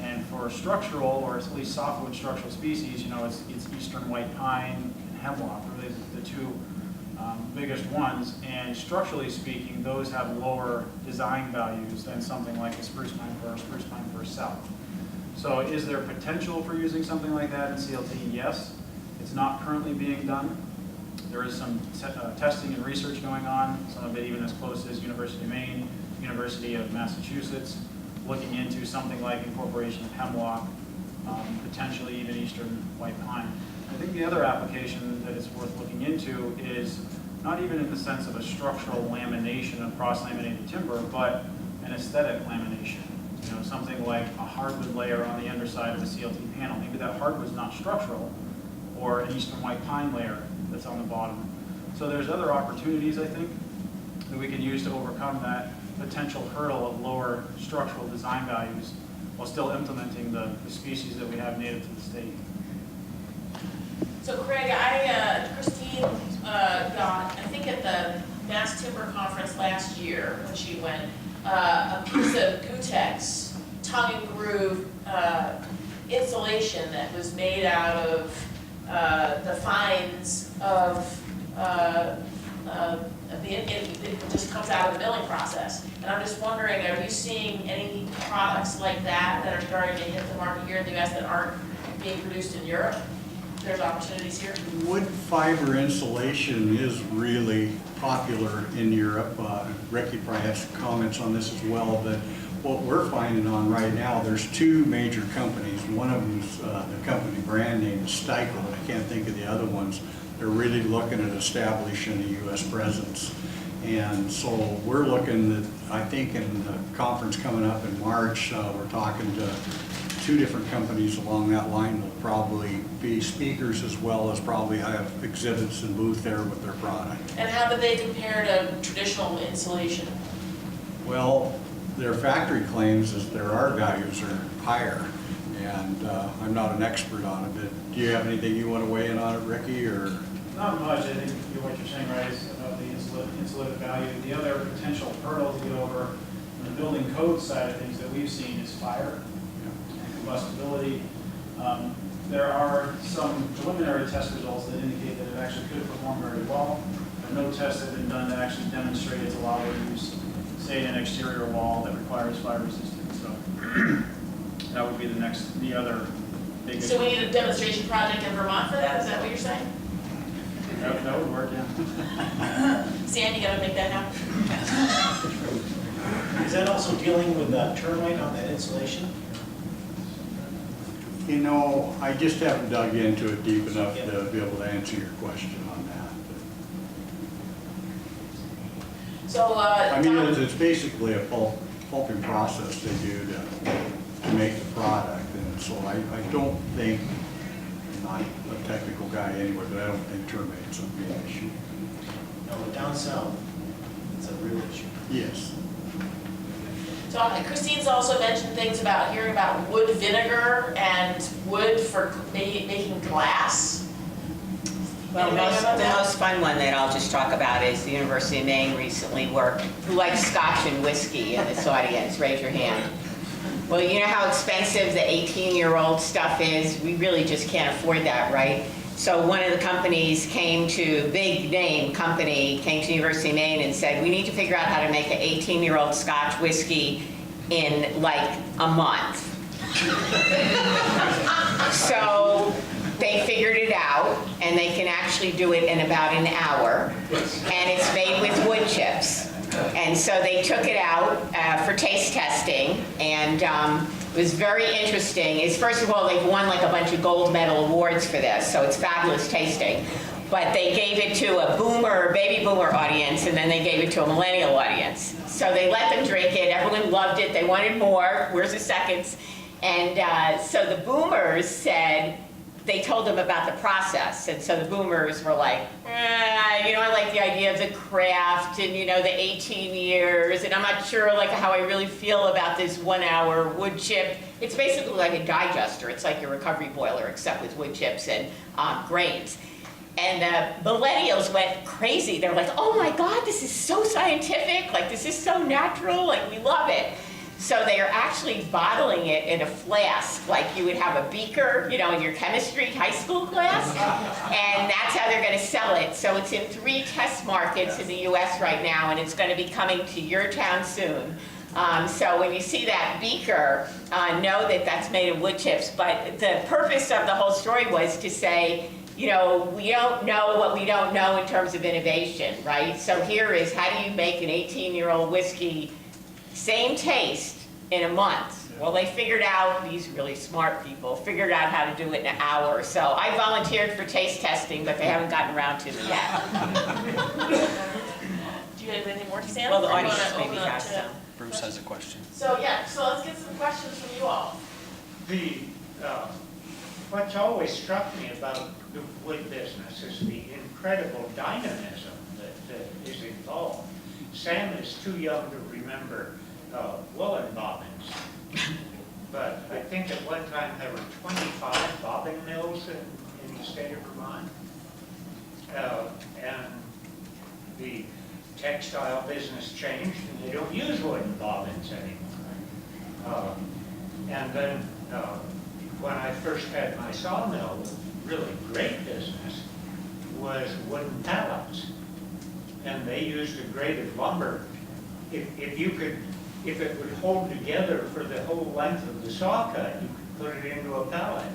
And for structural, or at least softwood structural species, you know, it's eastern white pine and hemlock, really the 2 biggest ones. And structurally speaking, those have lower design values than something like a spruce pine fir south. So is there potential for using something like that in CLT? Yes. It's not currently being done. There is some testing and research going on, some of it even as close as University of Maine, University of Massachusetts, looking into something like incorporation of hemlock, potentially even eastern white pine. I think the other application that is worth looking into is not even in the sense of a structural lamination of cross-laminated timber, but an aesthetic lamination. You know, something like a hardwood layer on the underside of a CLT panel. Maybe that hardwood's not structural, or an eastern white pine layer that's on the bottom. So there's other opportunities, I think, that we can use to overcome that potential hurdle of lower structural design values while still implementing the species that we have native to the state. So Craig, Christine got, I think at the Mass Timber Conference last year when she went, a piece of Gutex tongue and groove insulation that was made out of the fines of it just comes out of the milling process. And I'm just wondering, are you seeing any products like that that are starting to hit the market here in the U.S. that aren't being produced in Europe? There's opportunities here? Wood fiber insulation is really popular in Europe. Ricky probably has some comments on this as well, but what we're finding on right now, there's 2 major companies. One of them's the company brand name is Steichel, and I can't think of the other ones. They're really looking at establishing a U.S. presence. And so we're looking at, I think in the conference coming up in March, we're talking to 2 different companies along that line. Will probably be speakers as well as probably have exhibits and booth there with their product. And how do they compare to traditional insulation? Well, their factory claims is their R values are higher, and I'm not an expert on it, but do you have anything you want to weigh in on it, Ricky, or? Not much. I think what you're saying, right, is about the insulative value. The other potential hurdle to get over on the building code side of things that we've seen is fire and combustibility. There are some preliminary test results that indicate that it actually could perform very well, but no tests have been done that actually demonstrate it's allowed to use, say, an exterior wall that requires fire resistance. So that would be the other big issue. So we need a demonstration project in Vermont for that? Is that what you're saying? That would work, yeah. Sam, you gotta make that happen. Is that also dealing with termite on that insulation? You know, I just haven't dug into it deep enough to be able to answer your question on that. So, I mean, Don- it's basically a pulping process they do to make the product, and so I don't think, I'm not a technical guy anyway, but I don't think termites would be an issue. No, but down south, it's a real issue. Yes. so Christine's also mentioned things about hearing about wood vinegar and wood for making glass. Well, Anybody know about the that? most fun one that I'll just talk about is the University of Maine recently worked, who likes scotch and whiskey in this audience, raise your hand. Well, you know how expensive the 18-year-old stuff is? We really just can't afford that, right? So one of the companies big name company, came to the University of Maine and said, we need to figure out how to make an 18-year-old scotch whiskey in like a month. So they figured it out, and they can actually do it in about an hour, and it's made with wood chips. And so they took it out for taste testing, and it was very interesting. First of all, they've won like a bunch of gold medal awards for this, so it's fabulous tasting. But they gave it to a baby boomer audience, and then they gave it to a millennial audience. So they let them drink it, everyone loved it, they wanted more, where's the seconds? And so the boomers said, they told them about the process, and so the boomers were like, I like the idea of the craft and, the 18 years, and I'm not sure like how I really feel about this 1 hour wood chip. It's basically like a digester. It's like your recovery boiler, except with wood chips and grains. And the millennials went crazy. They're like, oh my God, this is so scientific, like this is so natural, like we love it. So they are actually bottling it in a flask, like you would have a beaker, in your chemistry high school class, and that's how they're going to sell it. So it's in 3 test markets in the U.S. right now, and it's going to be coming to your town soon. So when you see that beaker, know that that's made of wood chips. But the purpose of the whole story was to say, we don't know what we don't know in terms of innovation, right? So here is, how do you make an 18-year-old whiskey, same taste, in a month? Well, they figured out, these really smart people, figured out how to do it in an hour. So I volunteered for taste testing, but they haven't gotten around to me yet. Do you have anything more to say? Well, the Or you audience wanna maybe open up has to- some. Bruce has a question. So let's get some questions from you all. What's always struck me about the wood business is the incredible dynamism that is involved. Sam is too young to remember woolen bobbins, but I think at one time there were 25 bobbin mills in the state of Vermont. And the textile business changed, and they don't use wooden bobbins anymore. And then when I first had my sawmill, really great business was wooden pallets. And they used a grade of lumber. If it would hold together for the whole length of the saw cut, you could put it into a pallet.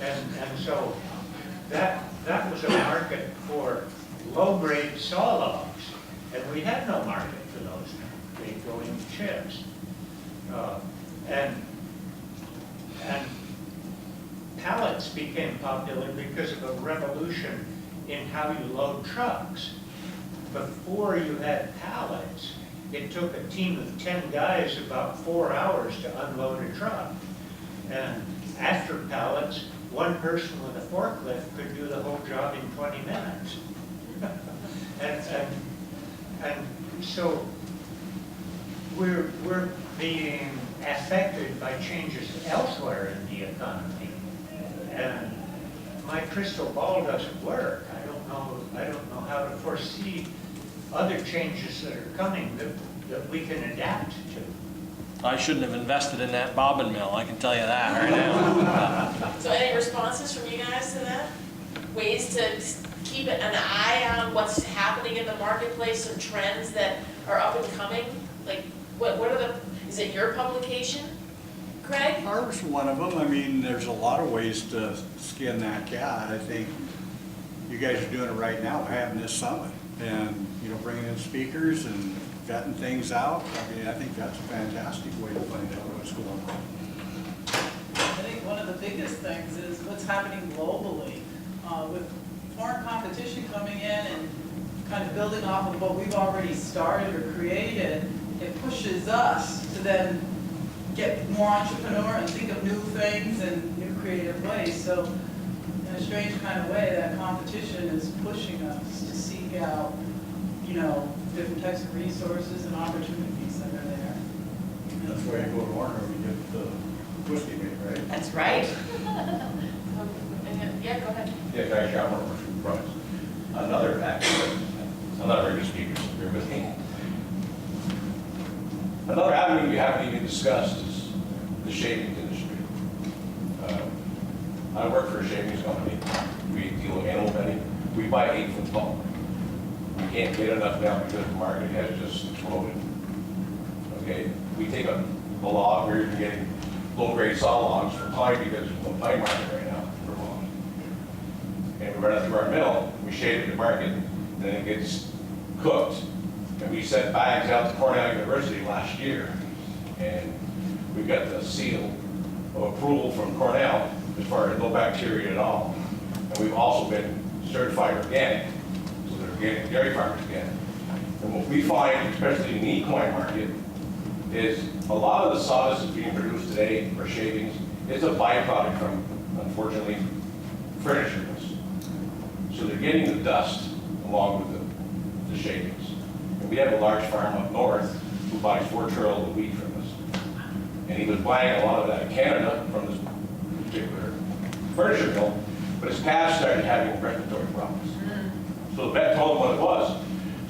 And so that was a market for low-grade saw logs, and we had no market for those now. They go into chips. And pallets became popular because of a revolution in how you load trucks. Before you had pallets, it took a team of 10 guys about 4 hours to unload a truck. And after pallets, one person with a forklift could do the whole job in 20 minutes. and so we're being affected by changes elsewhere in the economy. And my crystal ball doesn't work. I don't know how to foresee other changes that are coming that we can adapt to. I shouldn't have invested in that bobbin mill, I can tell you that right now. So any responses from you guys to that? Ways to keep an eye on what's happening in the marketplace, some trends that are up and coming? Like, is it your publication, Craig? Ours one of them. I mean, there's a lot of ways to skin that cat. I think you guys are doing it right now, having this summit, and bringing in speakers and vetting things out. I mean, I think that's a fantastic way to find out what's going on. I think one of the biggest things is what's happening globally with foreign competition coming in and kind of building off of what we've already started or created. It pushes us to then get more entrepreneur and think of new things and new creative ways. So in a strange kind of way, that competition is pushing us to seek out, different types of resources and opportunities that are there. That's why you go to Warner and you get the whiskey made, right? That's right. Yeah, go ahead. Yeah, guys, I want to surprise. Another avenue, I'm not a very good speaker, so bear with me. Another avenue we haven't even discussed is the shavings industry. I work for a shavings company. We deal with animal bedding. We buy 8-foot pulp. We can't get enough now because the market has just exploded. Okay, we take a log, we're getting low-grade saw logs for pine because there's no pine market right now for Vermont. And we run it through our mill, we shave it to market, then it gets cooked. And we sent bags out to Cornell University last year, and we got the seal of approval from Cornell as far as no bacteria at all. And we've also been certified organic, so they're organic dairy farmers again. And what we find, especially in the equine market, is a lot of the sawdust that's being produced today for shavings is a byproduct from, unfortunately, furniture mills. So they're getting the dust along with the shavings. And we have a large farm up north who buys 4 trails a week from us. And he was buying a lot of that in Canada from this particular furniture mill, but his calves started having respiratory problems. So the vet told him what it was.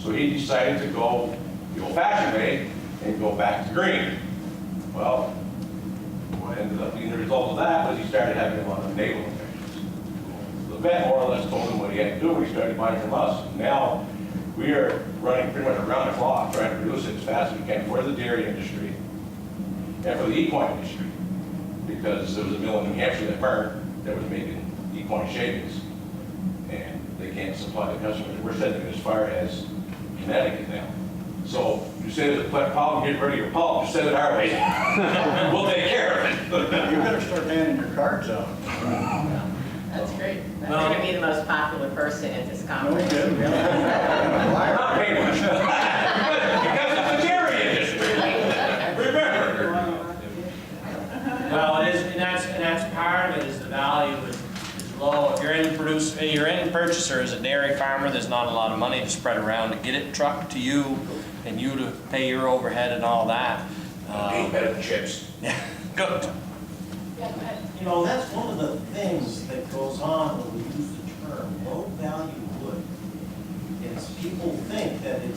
So he decided to go the old-fashioned way and go back to green. Well, what ended up being the result of that was he started having a lot of navel infections. The vet more or less told him what he had to do when he started buying from us. Now, we are running pretty much around the clock trying to produce it as fast as we can for the dairy industry and for the equine industry. Because there was a mill in New Hampshire that burned that was making equine shavings. And they can't supply the customers. We're sending it as far as Connecticut now. So you say there's a problem getting rid of your pulp, just send it our way. We'll take care of it. You better start handing your cards out. That's great. That's going to be the most popular person at this No conference. kidding. I'm not paying much. Because it's a dairy industry. Remember. Well, it is, and that's part of it, is the value is low. If your end purchaser is a dairy farmer, there's not a lot of money to spread around to get it trucked to you and you to pay your overhead and all that. Ain't better than chips. Good. Yeah, go ahead. That's one of the things that goes on when we use the term low-value wood. Is people think that it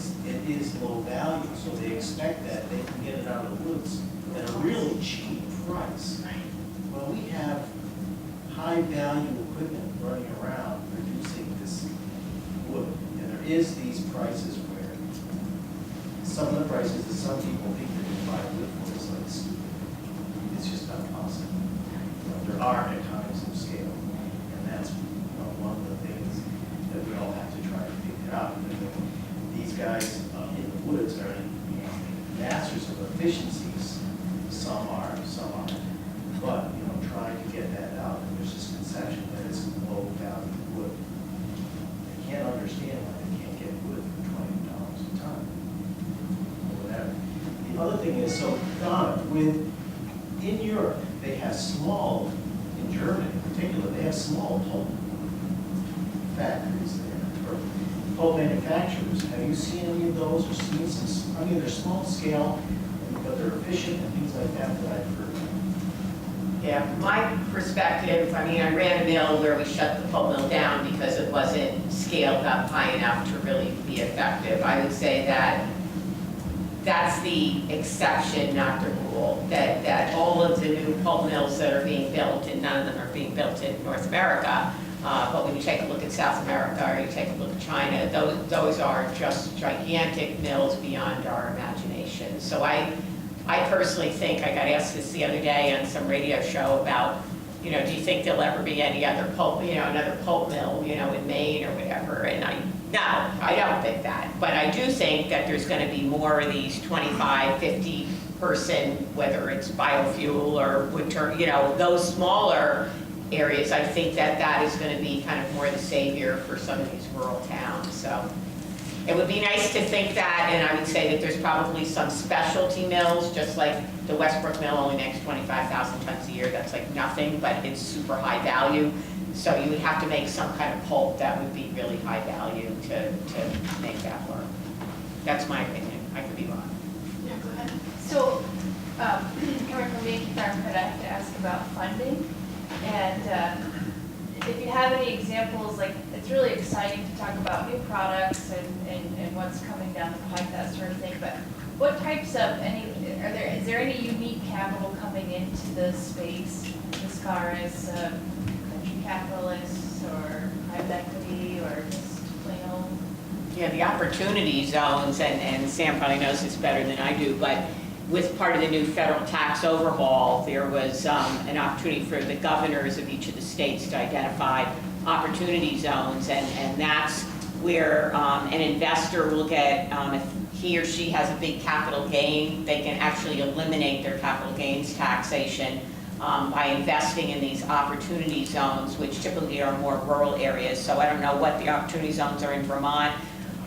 is low value, so they expect that they can get it out of the woods at a really cheap price. Well, we have high-value equipment running around producing this wood, and there is these prices where some of the prices that some people think they're going to buy wood for is like stupid. It's just not possible. There are economies of scale, and that's one of the things that we all have to try to figure out. These guys in the woods are masters of efficiencies. Some are, some aren't. But trying to get that out, and there's this conception that it's low value wood. They can't understand why they can't get wood for $20 a ton or whatever. The other thing is, so Donna, in Europe, they have small, in Germany in particular, they have small pulp factories there, or pulp manufacturers. Have you seen any of those or seen some? I mean, they're small scale, but they're efficient and things like that I've heard. Yeah, from my perspective, I ran a mill where we shut the pulp mill down because it wasn't scaled up high enough to really be effective. I would say that that's the exception, not the rule. That all of the new pulp mills that are being built, and none of them are being built in North America, but when you take a look at South America or you take a look at China, those are just gigantic mills beyond our imagination. So I personally think, I got asked this the other day on some radio show about, do you think there'll ever be any other pulp, another pulp mill, in Maine or whatever? And no, I don't think that. But I do think that there's going to be more of these 25, 50 person, whether it's biofuel or wood turn, you know, those smaller areas, I think that that is going to be kind of more the savior for some of these rural towns. So it would be nice to think that, and I would say that there's probably some specialty mills, just like the Westbrook mill only makes 25,000 tons a year. That's like nothing, but it's super high value. So you would have to make some kind of pulp that would be really high value to make that work. That's my opinion. I could be wrong. Yeah, go ahead. So, coming from Yankee Farm, could I have to ask about funding? And if you have any examples, like, it's really exciting to talk about new products and what's coming down the pipe, that sort of thing, but what types of, is there any unique capital coming into the space as far as venture capitalists or private equity or just plain old? Yeah, the opportunity zones, and Sam probably knows this better than I do, but with part of the new federal tax overhaul, there was an opportunity for the governors of each of the states to identify opportunity zones, and that's where an investor will get, if he or she has a big capital gain, they can actually eliminate their capital gains taxation by investing in these opportunity zones, which typically are more rural areas. So I don't know what the opportunity zones are in Vermont,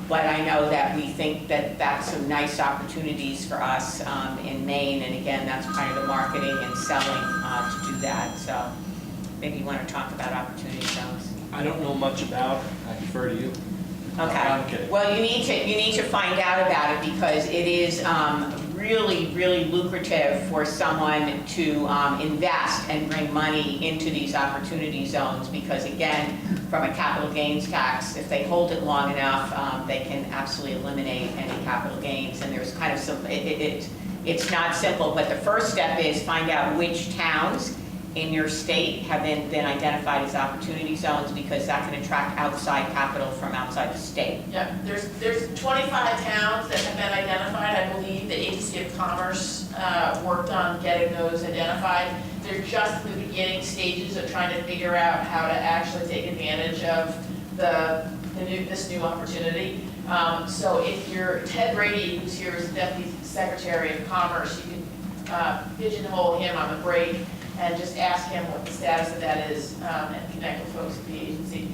but I know that we think that that's some nice opportunities for us in Maine, and again, that's part of the marketing and selling to do that. So maybe you want to talk about opportunity zones. I don't know much about it. I defer to you. Okay. I'm kidding. Well, you need to find out about it because it is really, really lucrative for someone to invest and bring money into these opportunity zones because, again, from a capital gains tax, if they hold it long enough, they can absolutely eliminate any capital gains. And there's kind of some, it's not simple, but the first step is find out which towns in your state have been identified as opportunity zones because that can attract outside capital from outside the state. Yeah, there's 25 towns that have been identified. I believe the Agency of Commerce worked on getting those identified. They're just in the beginning stages of trying to figure out how to actually take advantage of this new opportunity. So if you're Ted Brady, who's here as Deputy Secretary of Commerce, you can pigeonhole him on the break and just ask him what the status of that is and connect with folks at the agency.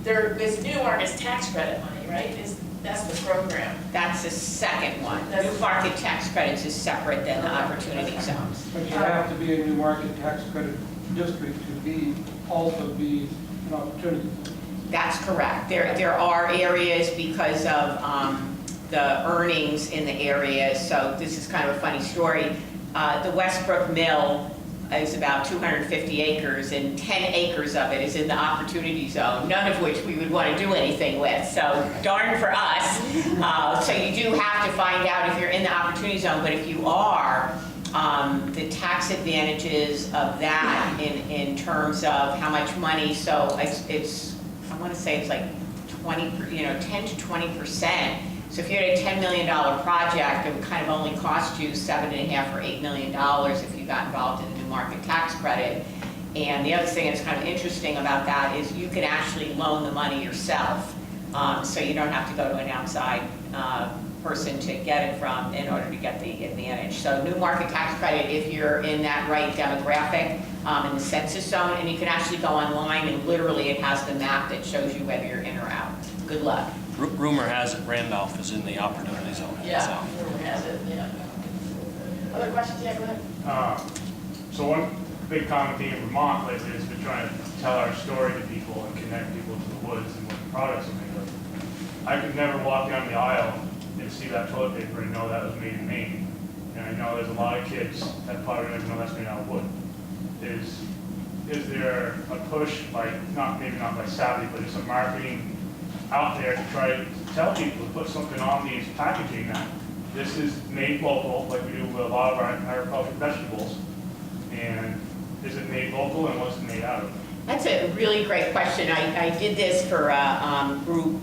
There is new markets tax credit money, right? That's the program. That's the second one. That's- New market tax credits is separate than the opportunity zones. But you have to be a new market tax credit district to also be an opportunity. That's correct. There are areas because of the earnings in the area. So this is kind of a funny story. The Westbrook Mill is about 250 acres, and 10 acres of it is in the opportunity zone, none of which we would want to do anything with. So darn for us. So you do have to find out if you're in the opportunity zone, but if you are, the tax advantages of that in terms of how much money, so it's I want to say it's like 10 to 20%. So if you had a $10 million project, it would kind of only cost you $7.5 or $8 million if you got involved in the new market tax credit. And the other thing that's kind of interesting about that is you can actually loan the money yourself. So you don't have to go to an outside person to get it from in order to get the advantage. So new market tax credit if you're in that right demographic in the census zone, and you can actually go online and literally it has the map that shows you whether you're in or out. Good luck. Rumor has it Randolph is in the opportunity zone. Yeah, rumor has it, yeah. Other questions? Yeah, go ahead. So one big common theme in Vermont lately has been trying to tell our story to people and connect people to the woods and what the products are made of. I could never walk down the aisle and see that toilet paper and know that was made in Maine. And I know there's a lot of kids that probably don't even know that's made out of wood. Is there a push by, maybe not by savvy, but just a marketing out there to try to tell people to put something on these packaging that this is made local, like we do with a lot of our agricultural vegetables, and is it made local and what's it made out of? That's a really great question. I did this for a group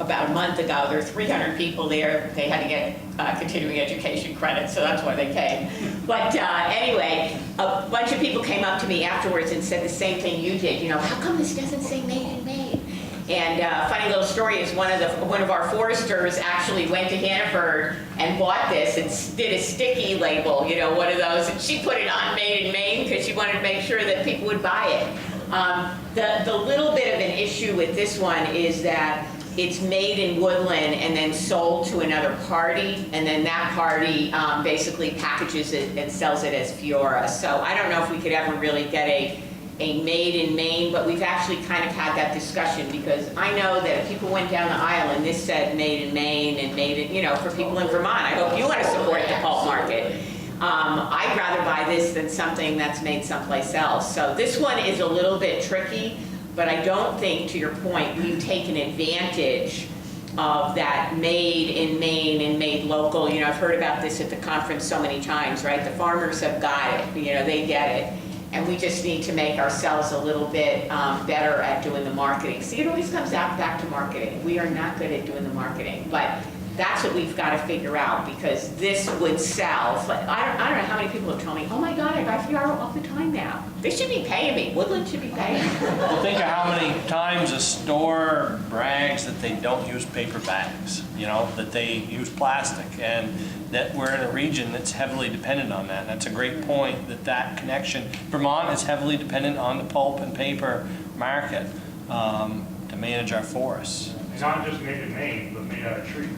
about a month ago. There were 300 people there. They had to get continuing education credits, so that's why they came. But anyway, a bunch of people came up to me afterwards and said the same thing you did. How come this doesn't say made in Maine? And funny little story is one of our foresters actually went to Hannaford and bought this and did a sticky label, you know, one of those, and she put it on Made in Maine because she wanted to make sure that people would buy it. The little bit of an issue with this one is that it's made in Woodland and then sold to another party, and then that party basically packages it and sells it as Fiora. So I don't know if we could ever really get a Made in Maine, but we've actually kind of had that discussion, because I know that if people went down the aisle and this said Made in Maine and Made in, you know, for people in Vermont, I hope you want to support the pulp market. I'd rather buy this than something that's made someplace else. So this one is a little bit tricky, but I don't think, to your point, we've taken advantage of that made in Maine and made local. You know, I've heard about this at the conference so many times, right? The farmers have got it, you know, they get it. And we just need to make ourselves a little bit better at doing the marketing. See, it always comes back to marketing. We are not good at doing the marketing, but that's what we've got to figure out, because this would sell. But I don't know how many people have told me, oh my God, I buy Fiora all the time now. They should be paying me. Woodland should be paying me. Well, think of how many times a store brags that they don't use paper bags, you know, that they use plastic, and that we're in a region that's heavily dependent on that. And that's a great point, that connection. Vermont is heavily dependent on the pulp and paper market to manage our forests. It's not just made in Maine, but made out of trees.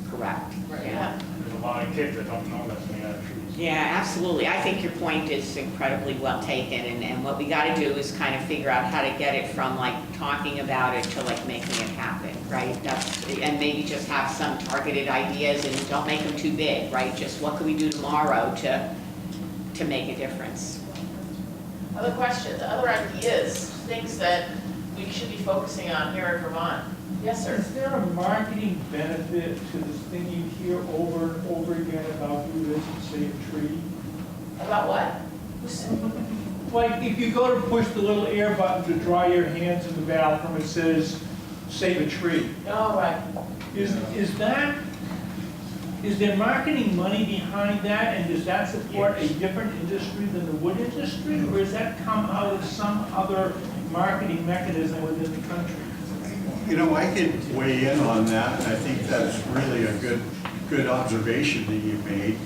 Correct. Yeah. There's a lot of kids that don't know that's made out of trees. Yeah, absolutely. I think your point is incredibly well taken, and what we got to do is kind of figure out how to get it from like talking about it to like making it happen, right? And maybe just have some targeted ideas, and don't make them too big, right? Just what can we do tomorrow to make a difference? Other questions, other ideas, things that we should be focusing on here in Vermont? Yes, sir. Is there a marketing benefit to this thing you hear over and over again about do this and save a tree? About what? Like if you go to push the little air button to dry your hands in the bathroom, it says save a tree. Oh, right. Is there marketing money behind that, and does that support a different industry than the wood industry, or does that come out of some other marketing mechanism within the country? You know, I could weigh in on that, and I think that's really a good observation that you made.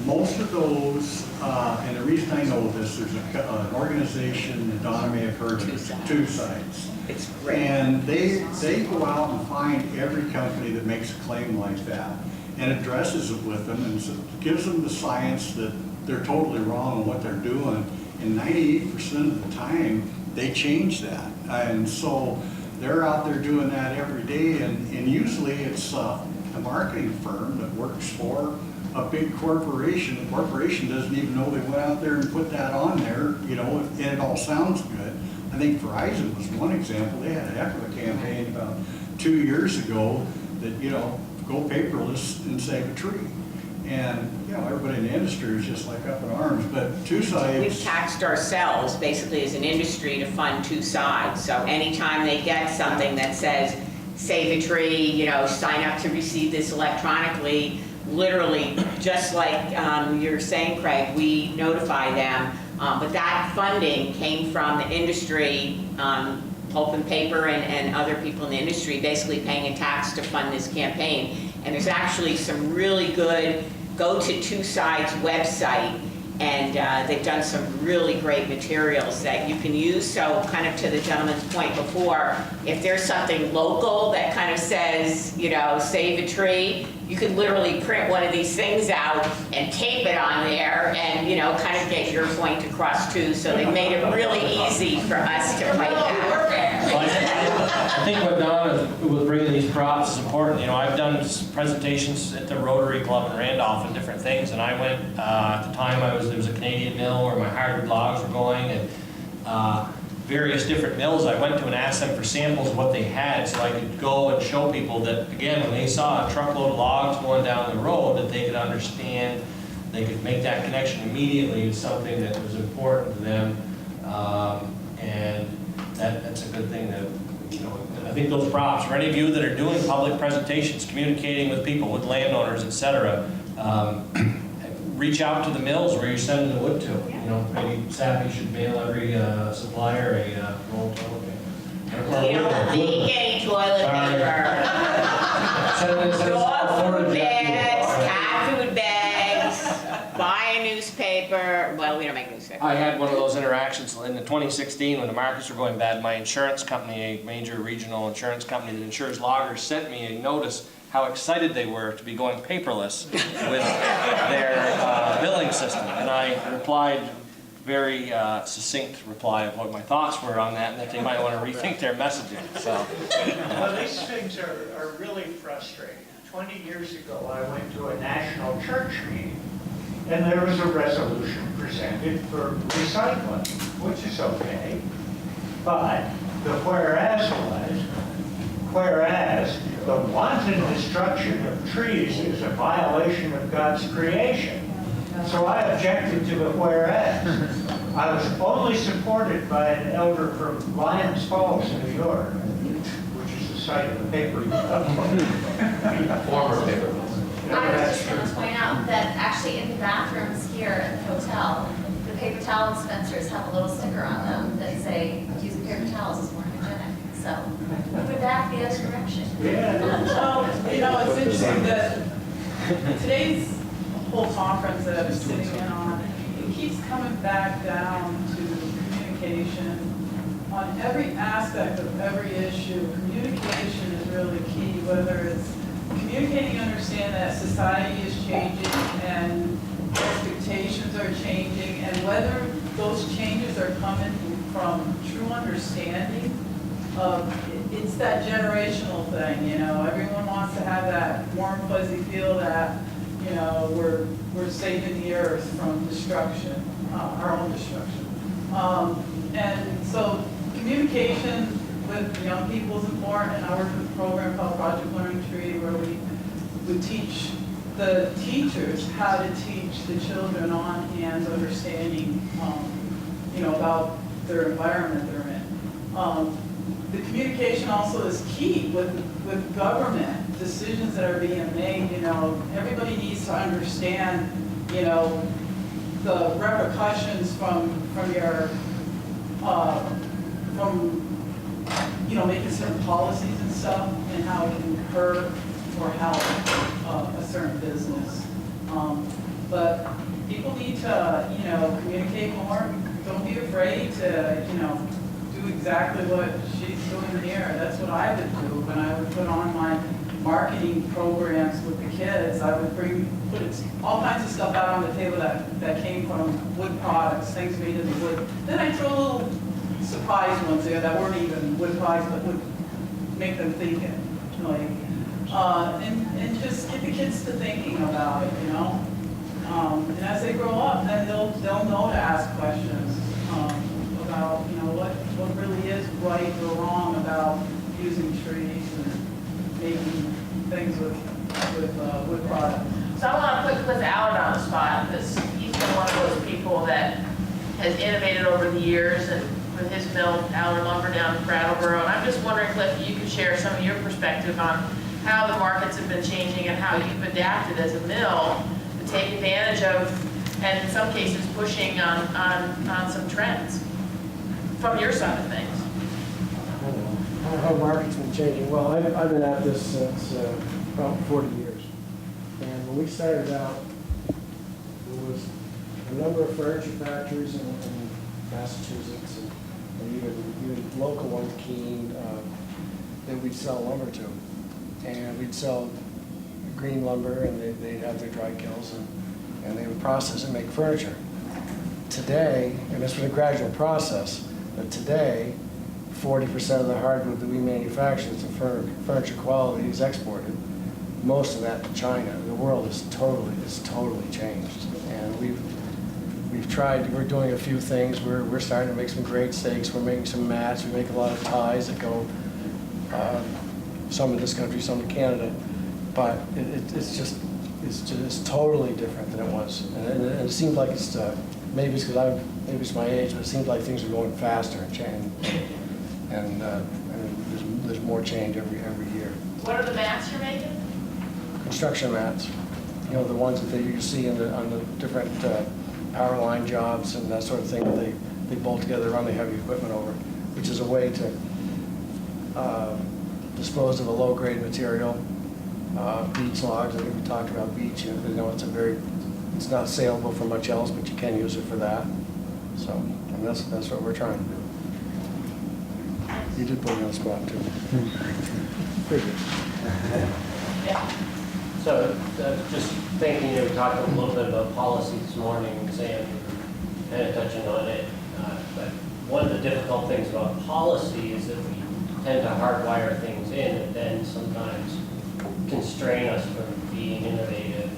Most of those, and the reason I know this, there's an organization that Donna may have heard of, Two Sides. It's great. And they go out and find every company that makes a claim like that and addresses it with them and gives them the science that they're totally wrong on what they're doing. And 98% of the time, they change that. And so they're out there doing that every day, and usually it's a marketing firm that works for a big corporation. The corporation doesn't even know they went out there and put that on there, you know, and it all sounds good. I think Verizon was one example. They had a heck of a campaign about 2 years ago that, you know, go paperless and save a tree. And, you know, everybody in the industry is just like up in arms, but Two Sides. We've taxed ourselves basically as an industry to fund Two Sides. So anytime they get something that says save a tree, you know, sign up to receive this electronically, literally, just like you're saying, Craig, we notify them. But that funding came from the industry, pulp and paper and other people in the industry basically paying a tax to fund this campaign. And there's actually some really good, go to Two Sides website, and they've done some really great materials that you can use. So kind of to the gentleman's point before, if there's something local that kind of says, you know, save a tree, you could literally print one of these things out and tape it on there and, you know, kind of get your point across too. So they made it really easy for us to fight that. I think what Donna was bringing these props is important. You know, I've done presentations at the Rotary Club in Randolph and different things, and I went, at the time there was a Canadian mill where my hardwood logs were going, and various different mills. I went to and asked them for samples of what they had so I could go and show people that, again, when they saw a truckload of logs going down the road, that they could understand, they could make that connection immediately to something that was important to them. And that's a good thing that, you know, I think those props, for any of you that are doing public presentations, communicating with people, with landowners, etc., reach out to the mills where you're sending the wood to. You know, maybe Sappy should mail every supplier a roll telephone. You know, being a toilet paper, dog food bags, cat food bags, buy a newspaper. Well, we don't make newspapers. I had one of those interactions in the 2016 when the markets were going bad. My insurance company, a major regional insurance company that insures loggers, sent me a notice how excited they were to be going paperless with their billing system. And I replied, very succinct reply of what my thoughts were on that, and that they might want to rethink their messaging. So, Well, these things are really frustrating. 20 years ago, I went to a national church meeting, and there was a resolution presented for recycling, which is okay. But the whereas the wanton destruction of trees is a violation of God's creation. So I objected to the whereas. I was only supported by an elder from Lyons Falls, New York, which is the site of the paper. Former paper. I was just going to point out that actually in the bathrooms here at the hotel, the paper towel dispensers have a little sticker on them that say using paper towels is more hygienic. So moving back the other direction. Well, you know, it's interesting that today's whole conference that I was sitting in on, it keeps coming back down to communication. On every aspect of every issue, communication is really key, whether it's communicating, understand that society is changing and expectations are changing, and whether those changes are coming from true understanding of, it's that generational thing, you know, everyone wants to have that warm, fuzzy feel that, you know, we're saving the earth from destruction, our own destruction. And so communication with young people is important, and I work with a program called Project Learning Tree where we would teach the teachers how to teach the children on and understanding, you know, about their environment they're in. The communication also is key with government decisions that are being made. You know, everybody needs to understand, you know, the repercussions from your you know, making certain policies and stuff, and how it can hurt or help a certain business. But people need to, you know, communicate more. Don't be afraid to, you know, do exactly what she's doing here. That's what I would do when I would put on my marketing programs with the kids. I would put all kinds of stuff out on the table that came from wood products, things made in the wood. Then I throw little surprise ones there that weren't even wood products, but would make them thinking, like, and just get the kids to thinking about it, you know. And as they grow up, then they'll know to ask questions about, you know, what really is right or wrong about using trees and making things with wood products. So I want to put Cliff Allard on the spot, because he's been one of those people that has innovated over the years, and with his mill, Allard Lumber down in Brattleboro. And I'm just wondering, Cliff, if you could share some of your perspective on how the markets have been changing and how you've adapted as a mill to take advantage of, and in some cases, pushing on some trends from your side of things. How the market's been changing. Well, I've been at this since about 40 years. And when we started out, there was a number of furniture factories in Massachusetts, and even local ones, Keene, that we'd sell lumber to. And we'd sell green lumber, and they'd have their dry kilns, and they would process and make furniture. Today, and this was a gradual process, but today, 40% of the hardwood that we manufacture that's of furniture quality is exported. Most of that to China. The world is totally changed. And we've tried, we're doing a few things. We're starting to make some great stakes. We're making some mats. We make a lot of ties that go, some in this country, some in Canada. But it's totally different than it was. And it seems like it's, maybe it's my age, but it seems like things are going faster and there's more change every year. What are the mats you're making? Construction mats, you know, the ones that you see on the different power line jobs and that sort of thing that they bolt together, run the heavy equipment over, which is a way to dispose of a low-grade material, beech logs. I think we talked about beech. It's not saleable for much else, but you can use it for that. So, and that's what we're trying to do. You did put me on the spot too. Pretty good. So, just thinking, we talked a little bit about policy this morning, Sam, kind of touching on it. But one of the difficult things about policy is that we tend to hardwire things in and then sometimes constrain us from being innovative.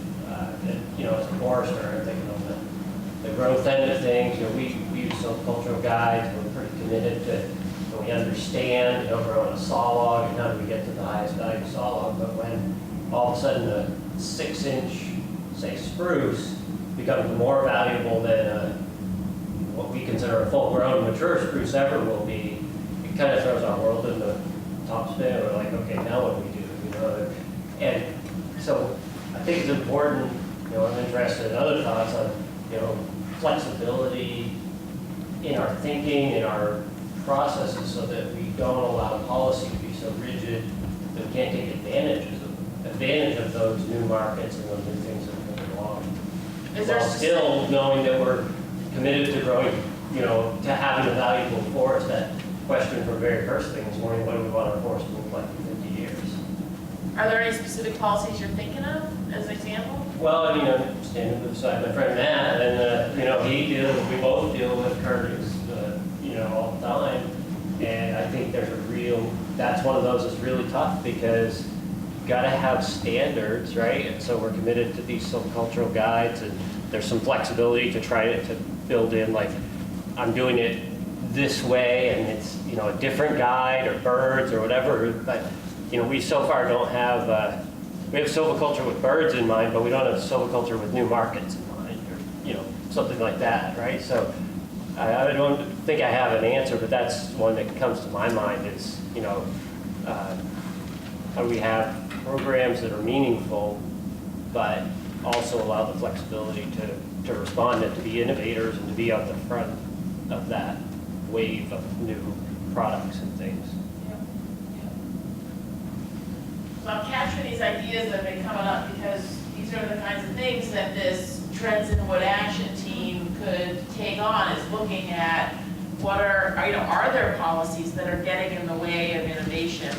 As a forester, I'm thinking of the growth end of things. We use silvicultural guides. We're pretty committed to, and we understand, growing a saw log and how do we get to the highest value saw log. But when all of a sudden a 6-inch, say, spruce becomes more valuable than what we consider a full-grown mature spruce ever will be, it kind of throws our world into topspin. We're like, okay, now what do we do? And so I think it's important. I'm interested in other thoughts on, flexibility in our thinking, in our processes, so that we don't allow policy to be so rigid that we can't take advantage of those new markets and those new things that are coming along. While still knowing that we're committed to growing, to having a valuable forest. That question from the very first thing this morning: what do we want our forest to look like in 50 years? Are there any specific policies you're thinking of as an example? Well, I'm standing beside my friend Matt, and we both deal with curbings, all the time. And I think that's one of those that's really tough because you've got to have standards, right? And so we're committed to these silvicultural guides, and there's some flexibility to try to build in, like, I'm doing it this way, and it's, a different guide or birds or whatever, but we so far don't have, we have silviculture with birds in mind, but we don't have silviculture with new markets in mind, or, something like that, right? So I don't think I have an answer, but that's one that comes to my mind is, how do we have programs that are meaningful, but also allow the flexibility to respond and to be innovators and to be on the front of that wave of new products and things. So I'm capturing these ideas that have been coming up because these are the kinds of things that this Trends in Wood Action team could take on, is looking at what are there policies that are getting in the way of innovation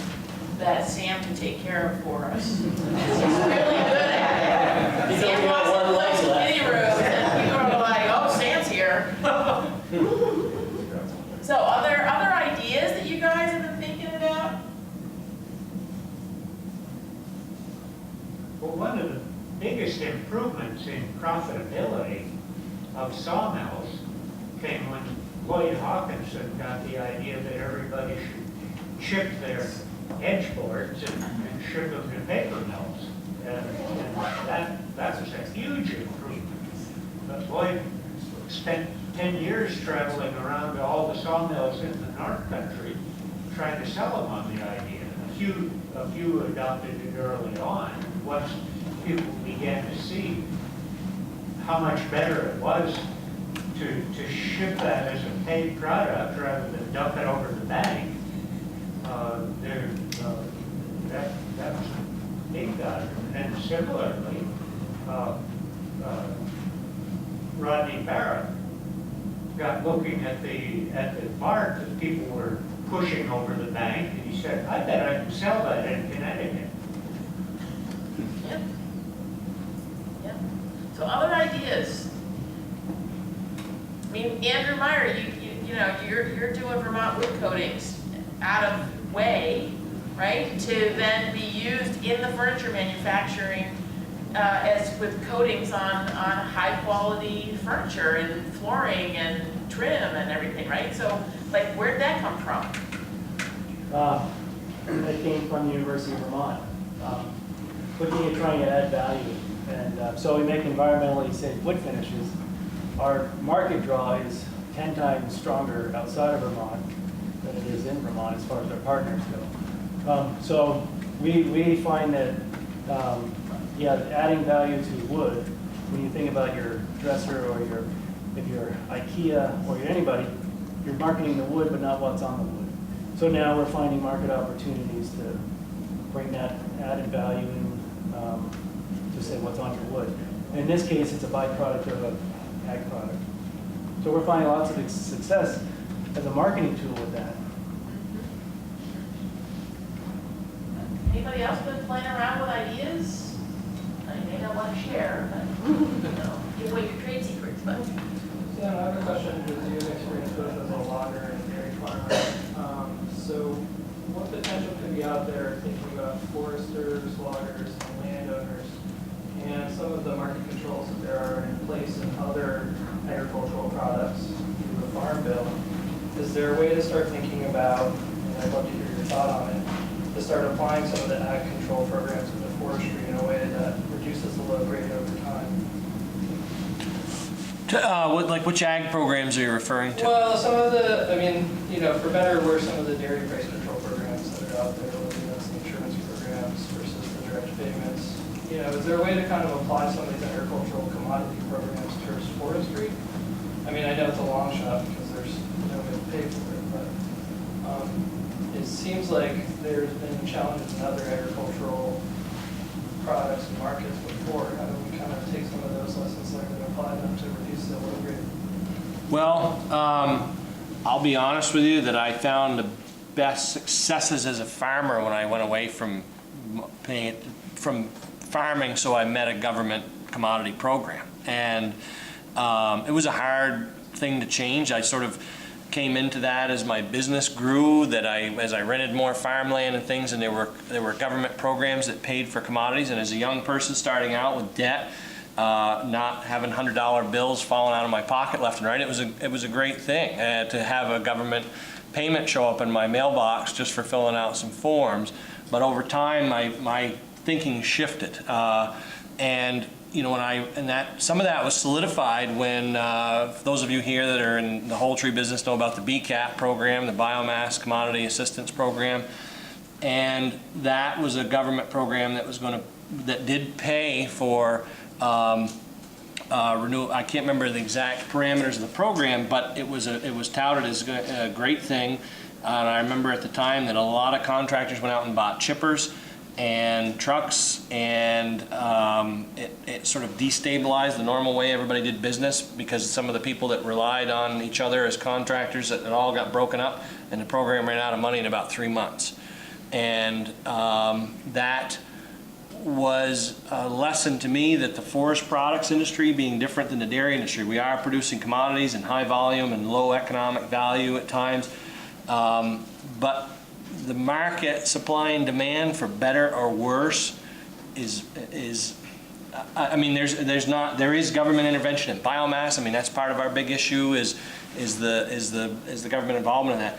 that Sam can take care of for us. He's really good at it. Sam wants to play some mini rooms and people are like, oh, Sam's here. So are there other ideas that you guys have been thinking about? Well, one of the biggest improvements in profitability of sawmills came when Lloyd Hawkinson got the idea that everybody should chip their edge boards and ship them to paper mills. And that was a huge improvement. But Lloyd spent 10 years traveling around to all the sawmills in the North Country trying to sell them on the idea. A few adopted it early on. Once people began to see how much better it was to ship that as a paid product rather than dump it over the bank, that was a big value. And similarly, Rodney Barrett got looking at the bark that people were pushing over the bank, and he said, I bet I can sell that in Connecticut. Yep. So other ideas? I mean, Andrew Meyer, you're doing Vermont wood coatings out of way, right? To then be used in the furniture manufacturing as with coatings on high quality furniture and flooring and trim and everything, right? So, like, where'd that come from? It came from the University of Vermont, looking at trying to add value. And so we make environmentally safe wood finishes. Our market draw is 10 times stronger outside of Vermont than it is in Vermont as far as our partners go. So we find that, adding value to wood, when you think about your dresser or if you're IKEA or you're anybody, you're marketing the wood but not what's on the wood. So now we're finding market opportunities to bring that added value in, to say what's on your wood. In this case, it's a byproduct of an ag product. So we're finding lots of success as a marketing tool with that. Anybody else been playing around with ideas? I may not want to share, but, you know, give away your trade secrets, but. Yeah, I have a question with you, experience both as a logger and dairy farmer. So what potential could be out there thinking about foresters, loggers, and landowners, and some of the market controls that there are in place in other agricultural products through the Farm Bill? Is there a way to start thinking about, and I'd love to hear your thought on it, to start applying some of the ag control programs into forestry in a way that reduces the load rate over time? Like which ag programs are you referring to? Well, some of the, I mean, you know, for better or worse, some of the dairy price control programs that are out there, whether that's the insurance programs versus the direct payments. You know, is there a way to kind of apply some of these agricultural commodity programs towards forestry? I mean, I know it's a long shot because there's no way to pay for it, but it seems like there's been challenges in other agricultural products and markets before. How do we kind of take some of those lessons learned and apply them to reduce the load rate? Well, I'll be honest with you that I found the best successes as a farmer when I went away from farming, so I met a government commodity program. And it was a hard thing to change. I sort of came into that as my business grew, as I rented more farmland and things, and there were government programs that paid for commodities. And as a young person starting out with debt, not having $100 bills falling out of my pocket left and right, it was a great thing to have a government payment show up in my mailbox just for filling out some forms. But over time, my thinking shifted, and you know, some of that was solidified when those of you here that are in the poultry business know about the BCAP program, the Biomass Commodity Assistance Program, and that was a government program that did pay for renewal. I can't remember the exact parameters of the program, but it was touted as a great thing. And I remember at the time that a lot of contractors went out and bought chippers and trucks, and it sort of destabilized the normal way everybody did business, because some of the people that relied on each other as contractors, it all got broken up, and the program ran out of money in about 3 months. And that was a lesson to me that the forest products industry, being different than the dairy industry, we are producing commodities in high volume and low economic value at times, but the market supply and demand, for better or worse, is I mean, there is government intervention in biomass. I mean, that's part of our big issue is the government involvement in that.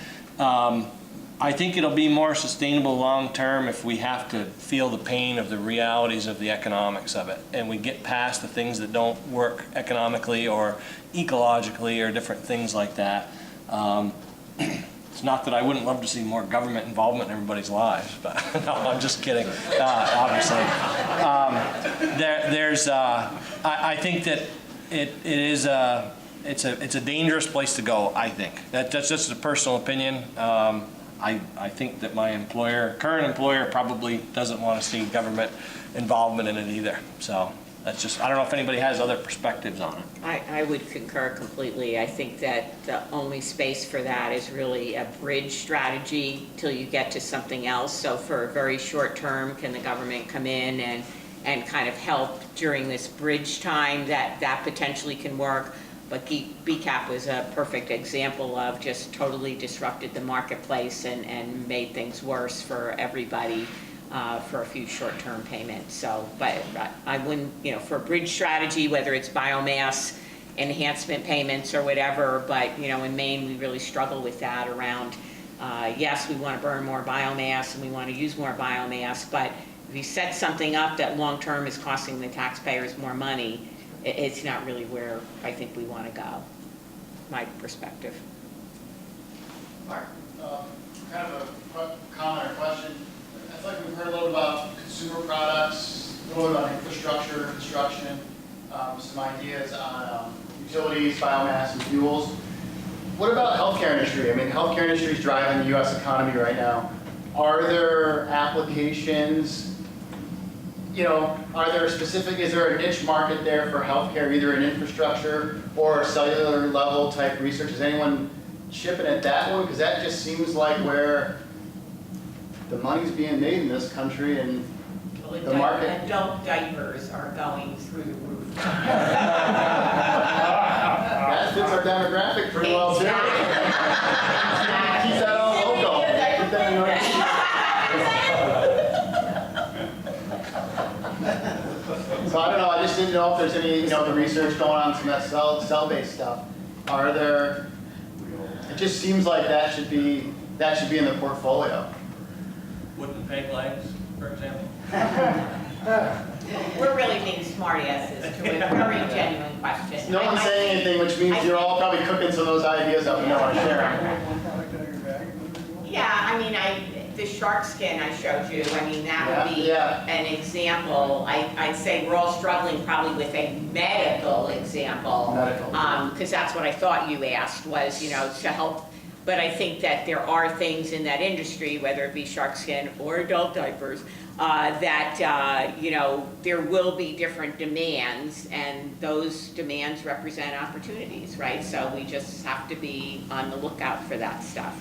I think it'll be more sustainable long term if we have to feel the pain of the realities of the economics of it, and we get past the things that don't work economically or ecologically or different things like that. It's not that I wouldn't love to see more government involvement in everybody's lives, but no, I'm just kidding, obviously. I think that it's a dangerous place to go, I think. That's just a personal opinion. I think that my current employer probably doesn't want to see government involvement in it either. So that's just, I don't know if anybody has other perspectives on it. I would concur completely. I think that the only space for that is really a bridge strategy till you get to something else. So for a very short term, can the government come in and kind of help during this bridge time? That potentially can work. But BCAP was a perfect example of just totally disrupted the marketplace and made things worse for everybody for a few short-term payments. So, but I wouldn't, you know, for a bridge strategy, whether it's biomass enhancement payments or whatever, but, you know, in Maine, we really struggle with that around, yes, we want to burn more biomass and we want to use more biomass, but if you set something up that long-term is costing the taxpayers more money, it's not really where I think we want to go, my perspective. Mark, kind of a comment or question. I feel like we've heard a little about consumer products, a little bit about infrastructure, construction, some ideas on utilities, biomass, and fuels. What about healthcare industry? I mean, healthcare industry is driving the U.S. economy right now. Are there applications, you know, is there a niche market there for healthcare, either in infrastructure or cellular level type research? Is anyone chipping at that one? Because that just seems like where the money's being made in this country, and the market. Adult diapers are going through the roof. That fits our demographic pretty well too. Keep that all local. Keep that in North. So I don't know, I just didn't know if there's any, you know, the research going on, some of that cell-based stuff. Are there, it just seems like that should be in the portfolio. Wooden peg legs, for example. We're really being smart asses to a very genuine question. No one's saying anything, which means you're all probably cooking some of those ideas up and no one's sharing. Yeah, I mean, the shark skin I showed you, I mean, that would be an example. I'd say we're all struggling probably with a medical example. Because that's what I thought you asked was, you know, to help. But I think that there are things in that industry, whether it be shark skin or adult diapers, that, you know, there will be different demands, and those demands represent opportunities, right? So we just have to be on the lookout for that stuff.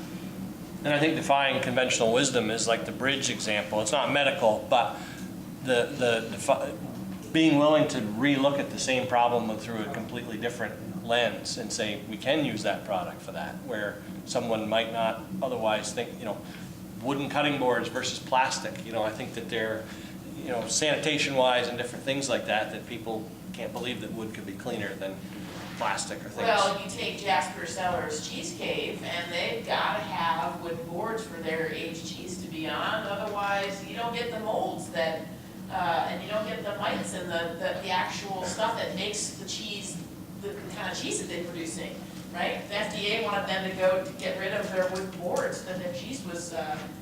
And I think defying conventional wisdom is like the bridge example. It's not medical, but being willing to relook at the same problem through a completely different lens and say, we can use that product for that, where someone might not otherwise think, you know, wooden cutting boards versus plastic. You know, I think that they're, you know, sanitation-wise and different things like that, that people can't believe that wood could be cleaner than plastic or things. Well, you take Jasper Cellars Cheese Cave, and they've got to have wooden boards for their aged cheese to be on. Otherwise, you don't get the molds that, and you don't get the mites and the actual stuff that makes the cheese, the kind of cheese that they're producing, right? The FDA wanted them to go to get rid of their wooden boards that their cheese was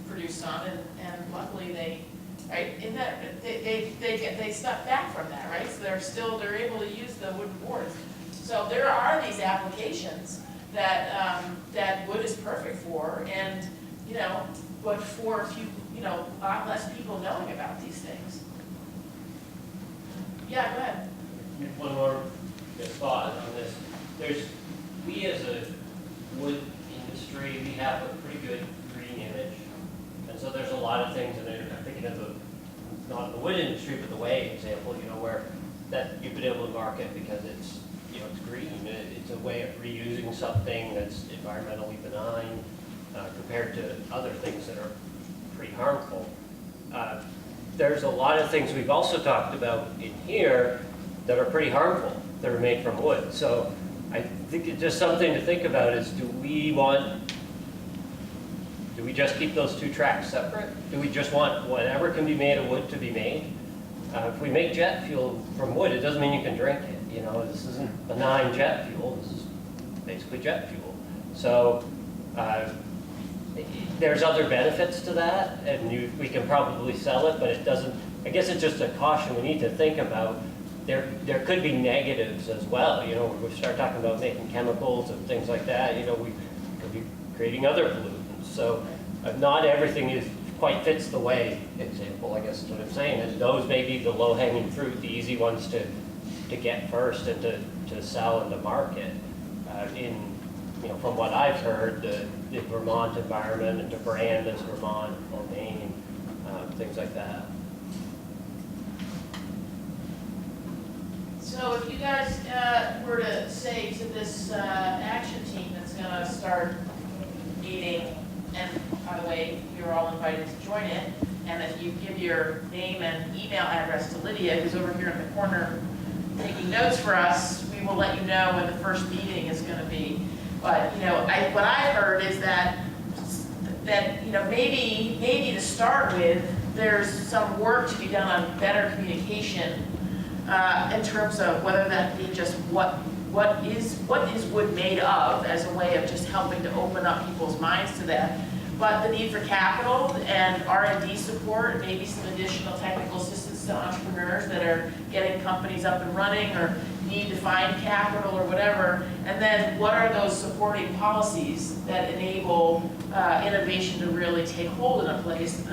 produced on, and luckily they, right, in that they stepped back from that, right? So they're able to use the wooden boards. So there are these applications that that wood is perfect for, and you know, but for a few, you know, a lot less people knowing about these things. Yeah, go ahead. One more thought on this. We as a wood industry, we have a pretty good green image, and so there's a lot of things, and I'm thinking of not the wood industry, but the way example, you know, where that you've been able to market because it's, you know, it's green. It's a way of reusing something that's environmentally benign compared to other things that are pretty harmful. There's a lot of things we've also talked about in here that are pretty harmful that are made from wood. So I think it's just something to think about is, do we just keep those two tracks separate? Do we just want whatever can be made of wood to be made? If we make jet fuel from wood, it doesn't mean you can drink it. You know, this isn't benign jet fuel. This is basically jet fuel. So there's other benefits to that, and we can probably sell it, but it doesn't. I guess it's just a caution we need to think about. There could be negatives as well. You know, we start talking about making chemicals and things like that. You know, we could be creating other pollutants. So not everything quite fits the way example, I guess is what I'm saying, is those may be the low-hanging fruit, the easy ones to get first and to sell and to market. You know, from what I've heard, the Vermont environment and to brand as Vermont or Maine, things like that. So if you guys were to say to this action team that's going to start meeting, and by the way, you're all invited to join it, and if you give your name and email address to Lydia, who's over here in the corner taking notes for us, we will let you know when the first meeting is going to be. But you know, what I've heard is that you know, maybe to start with, there's some work to be done on better communication in terms of whether that be just what is wood made of as a way of just helping to open up people's minds to that. But the need for capital and R&D support, maybe some additional technical assistance to entrepreneurs that are getting companies up and running, or need to find capital or whatever, and then what are those supporting policies that enable innovation to really take hold in a place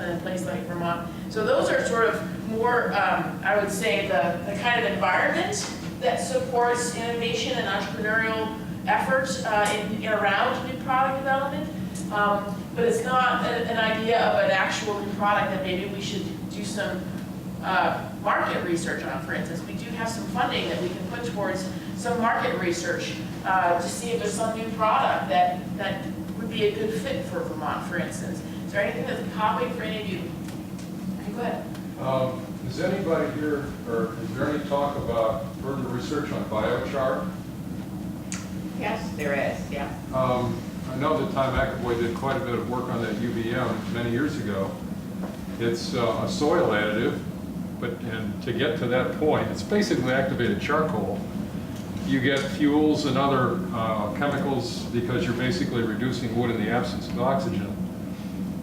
like Vermont. So those are sort of more, I would say, the kind of environment that supports innovation and entrepreneurial efforts in around new product development. But it's not an idea of an actual new product that maybe we should do some market research on, for instance. We do have some funding that we can put towards some market research to see if there's some new product that would be a good fit for Vermont, for instance. Is there anything that's popping for any of you? Okay, go ahead. Is anybody here, or is there any talk about further research on biochar? Yes, there is, yeah. I know that Tom McAvoy did quite a bit of work on that UVM many years ago. It's a soil additive, and to get to that point, it's basically activated charcoal. You get fuels and other chemicals because you're basically reducing wood in the absence of oxygen.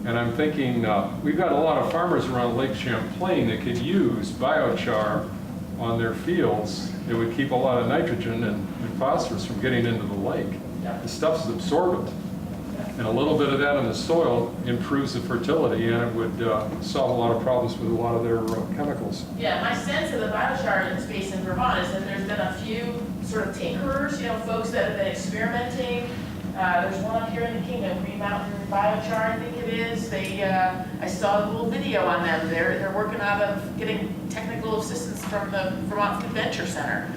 And I'm thinking, we've got a lot of farmers around Lake Champlain that could use biochar on their fields. It would keep a lot of nitrogen and phosphorus from getting into the lake. The stuff's absorbent. And a little bit of that in the soil improves the fertility, and it would solve a lot of problems with a lot of their chemicals. Yeah, my sense of the biochar space in Vermont is that there's been a few sort of tinkerers, folks that have been experimenting. There's one up here in the Kingdom, Green Mountain Biochar, I think it is. I saw a little video on them. They're working out of getting technical assistance from the Vermont Food Venture Center.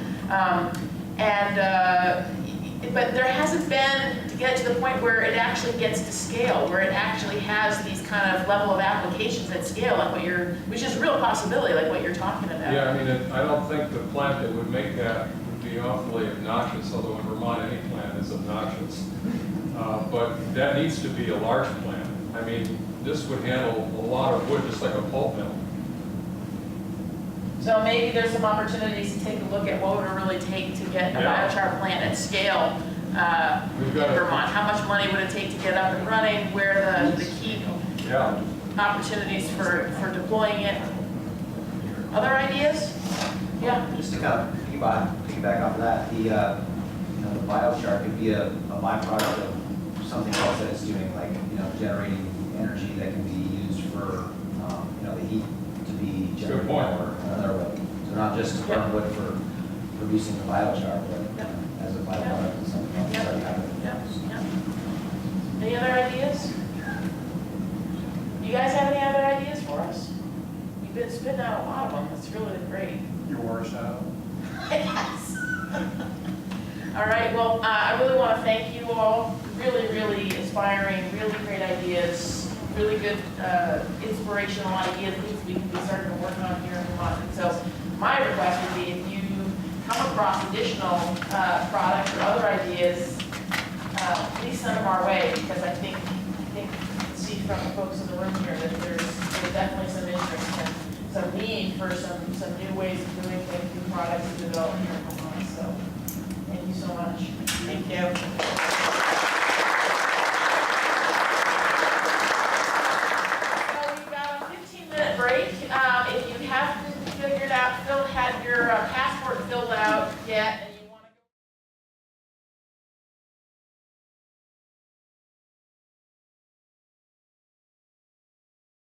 But there hasn't been, to get to the point where it actually gets to scale, where it actually has these kind of level of applications at scale, like which is a real possibility, like what you're talking about. Yeah, I mean, I don't think the plant that would make that would be awfully obnoxious, although in Vermont any plant is obnoxious. But that needs to be a large plant. I mean, this would handle a lot of wood, just like a pulp mill. So maybe there's some opportunities to take a look at what would it really take to get a biochar plant at scale in Vermont. How much money would it take to get up and running? Where are the key opportunities for deploying it? Other ideas? Yeah. Just to kind of piggyback off of that, the biochar could be a byproduct of something else that it's doing, like generating energy that can be used for the heat to be generated or another way. So not just burn wood for producing the biochar, but as a byproduct of something else that's already happening. Any other ideas? You guys have any other ideas for us? You've been spitting out a lot of them. It's really great. You wore us out. Yes. All right, well, I really want to thank you all. Really, really inspiring, really great ideas, really good inspirational ideas, things we can be starting to work on here in Vermont. And so my request would be if you come across additional products or other ideas, please send them our way, because I think you can see from the folks in the room here that there's definitely some interest and some need for some new ways of doing things, new products to develop here in Vermont. So thank you so much. Thank you. Break. If you haven't had your passport filled out yet,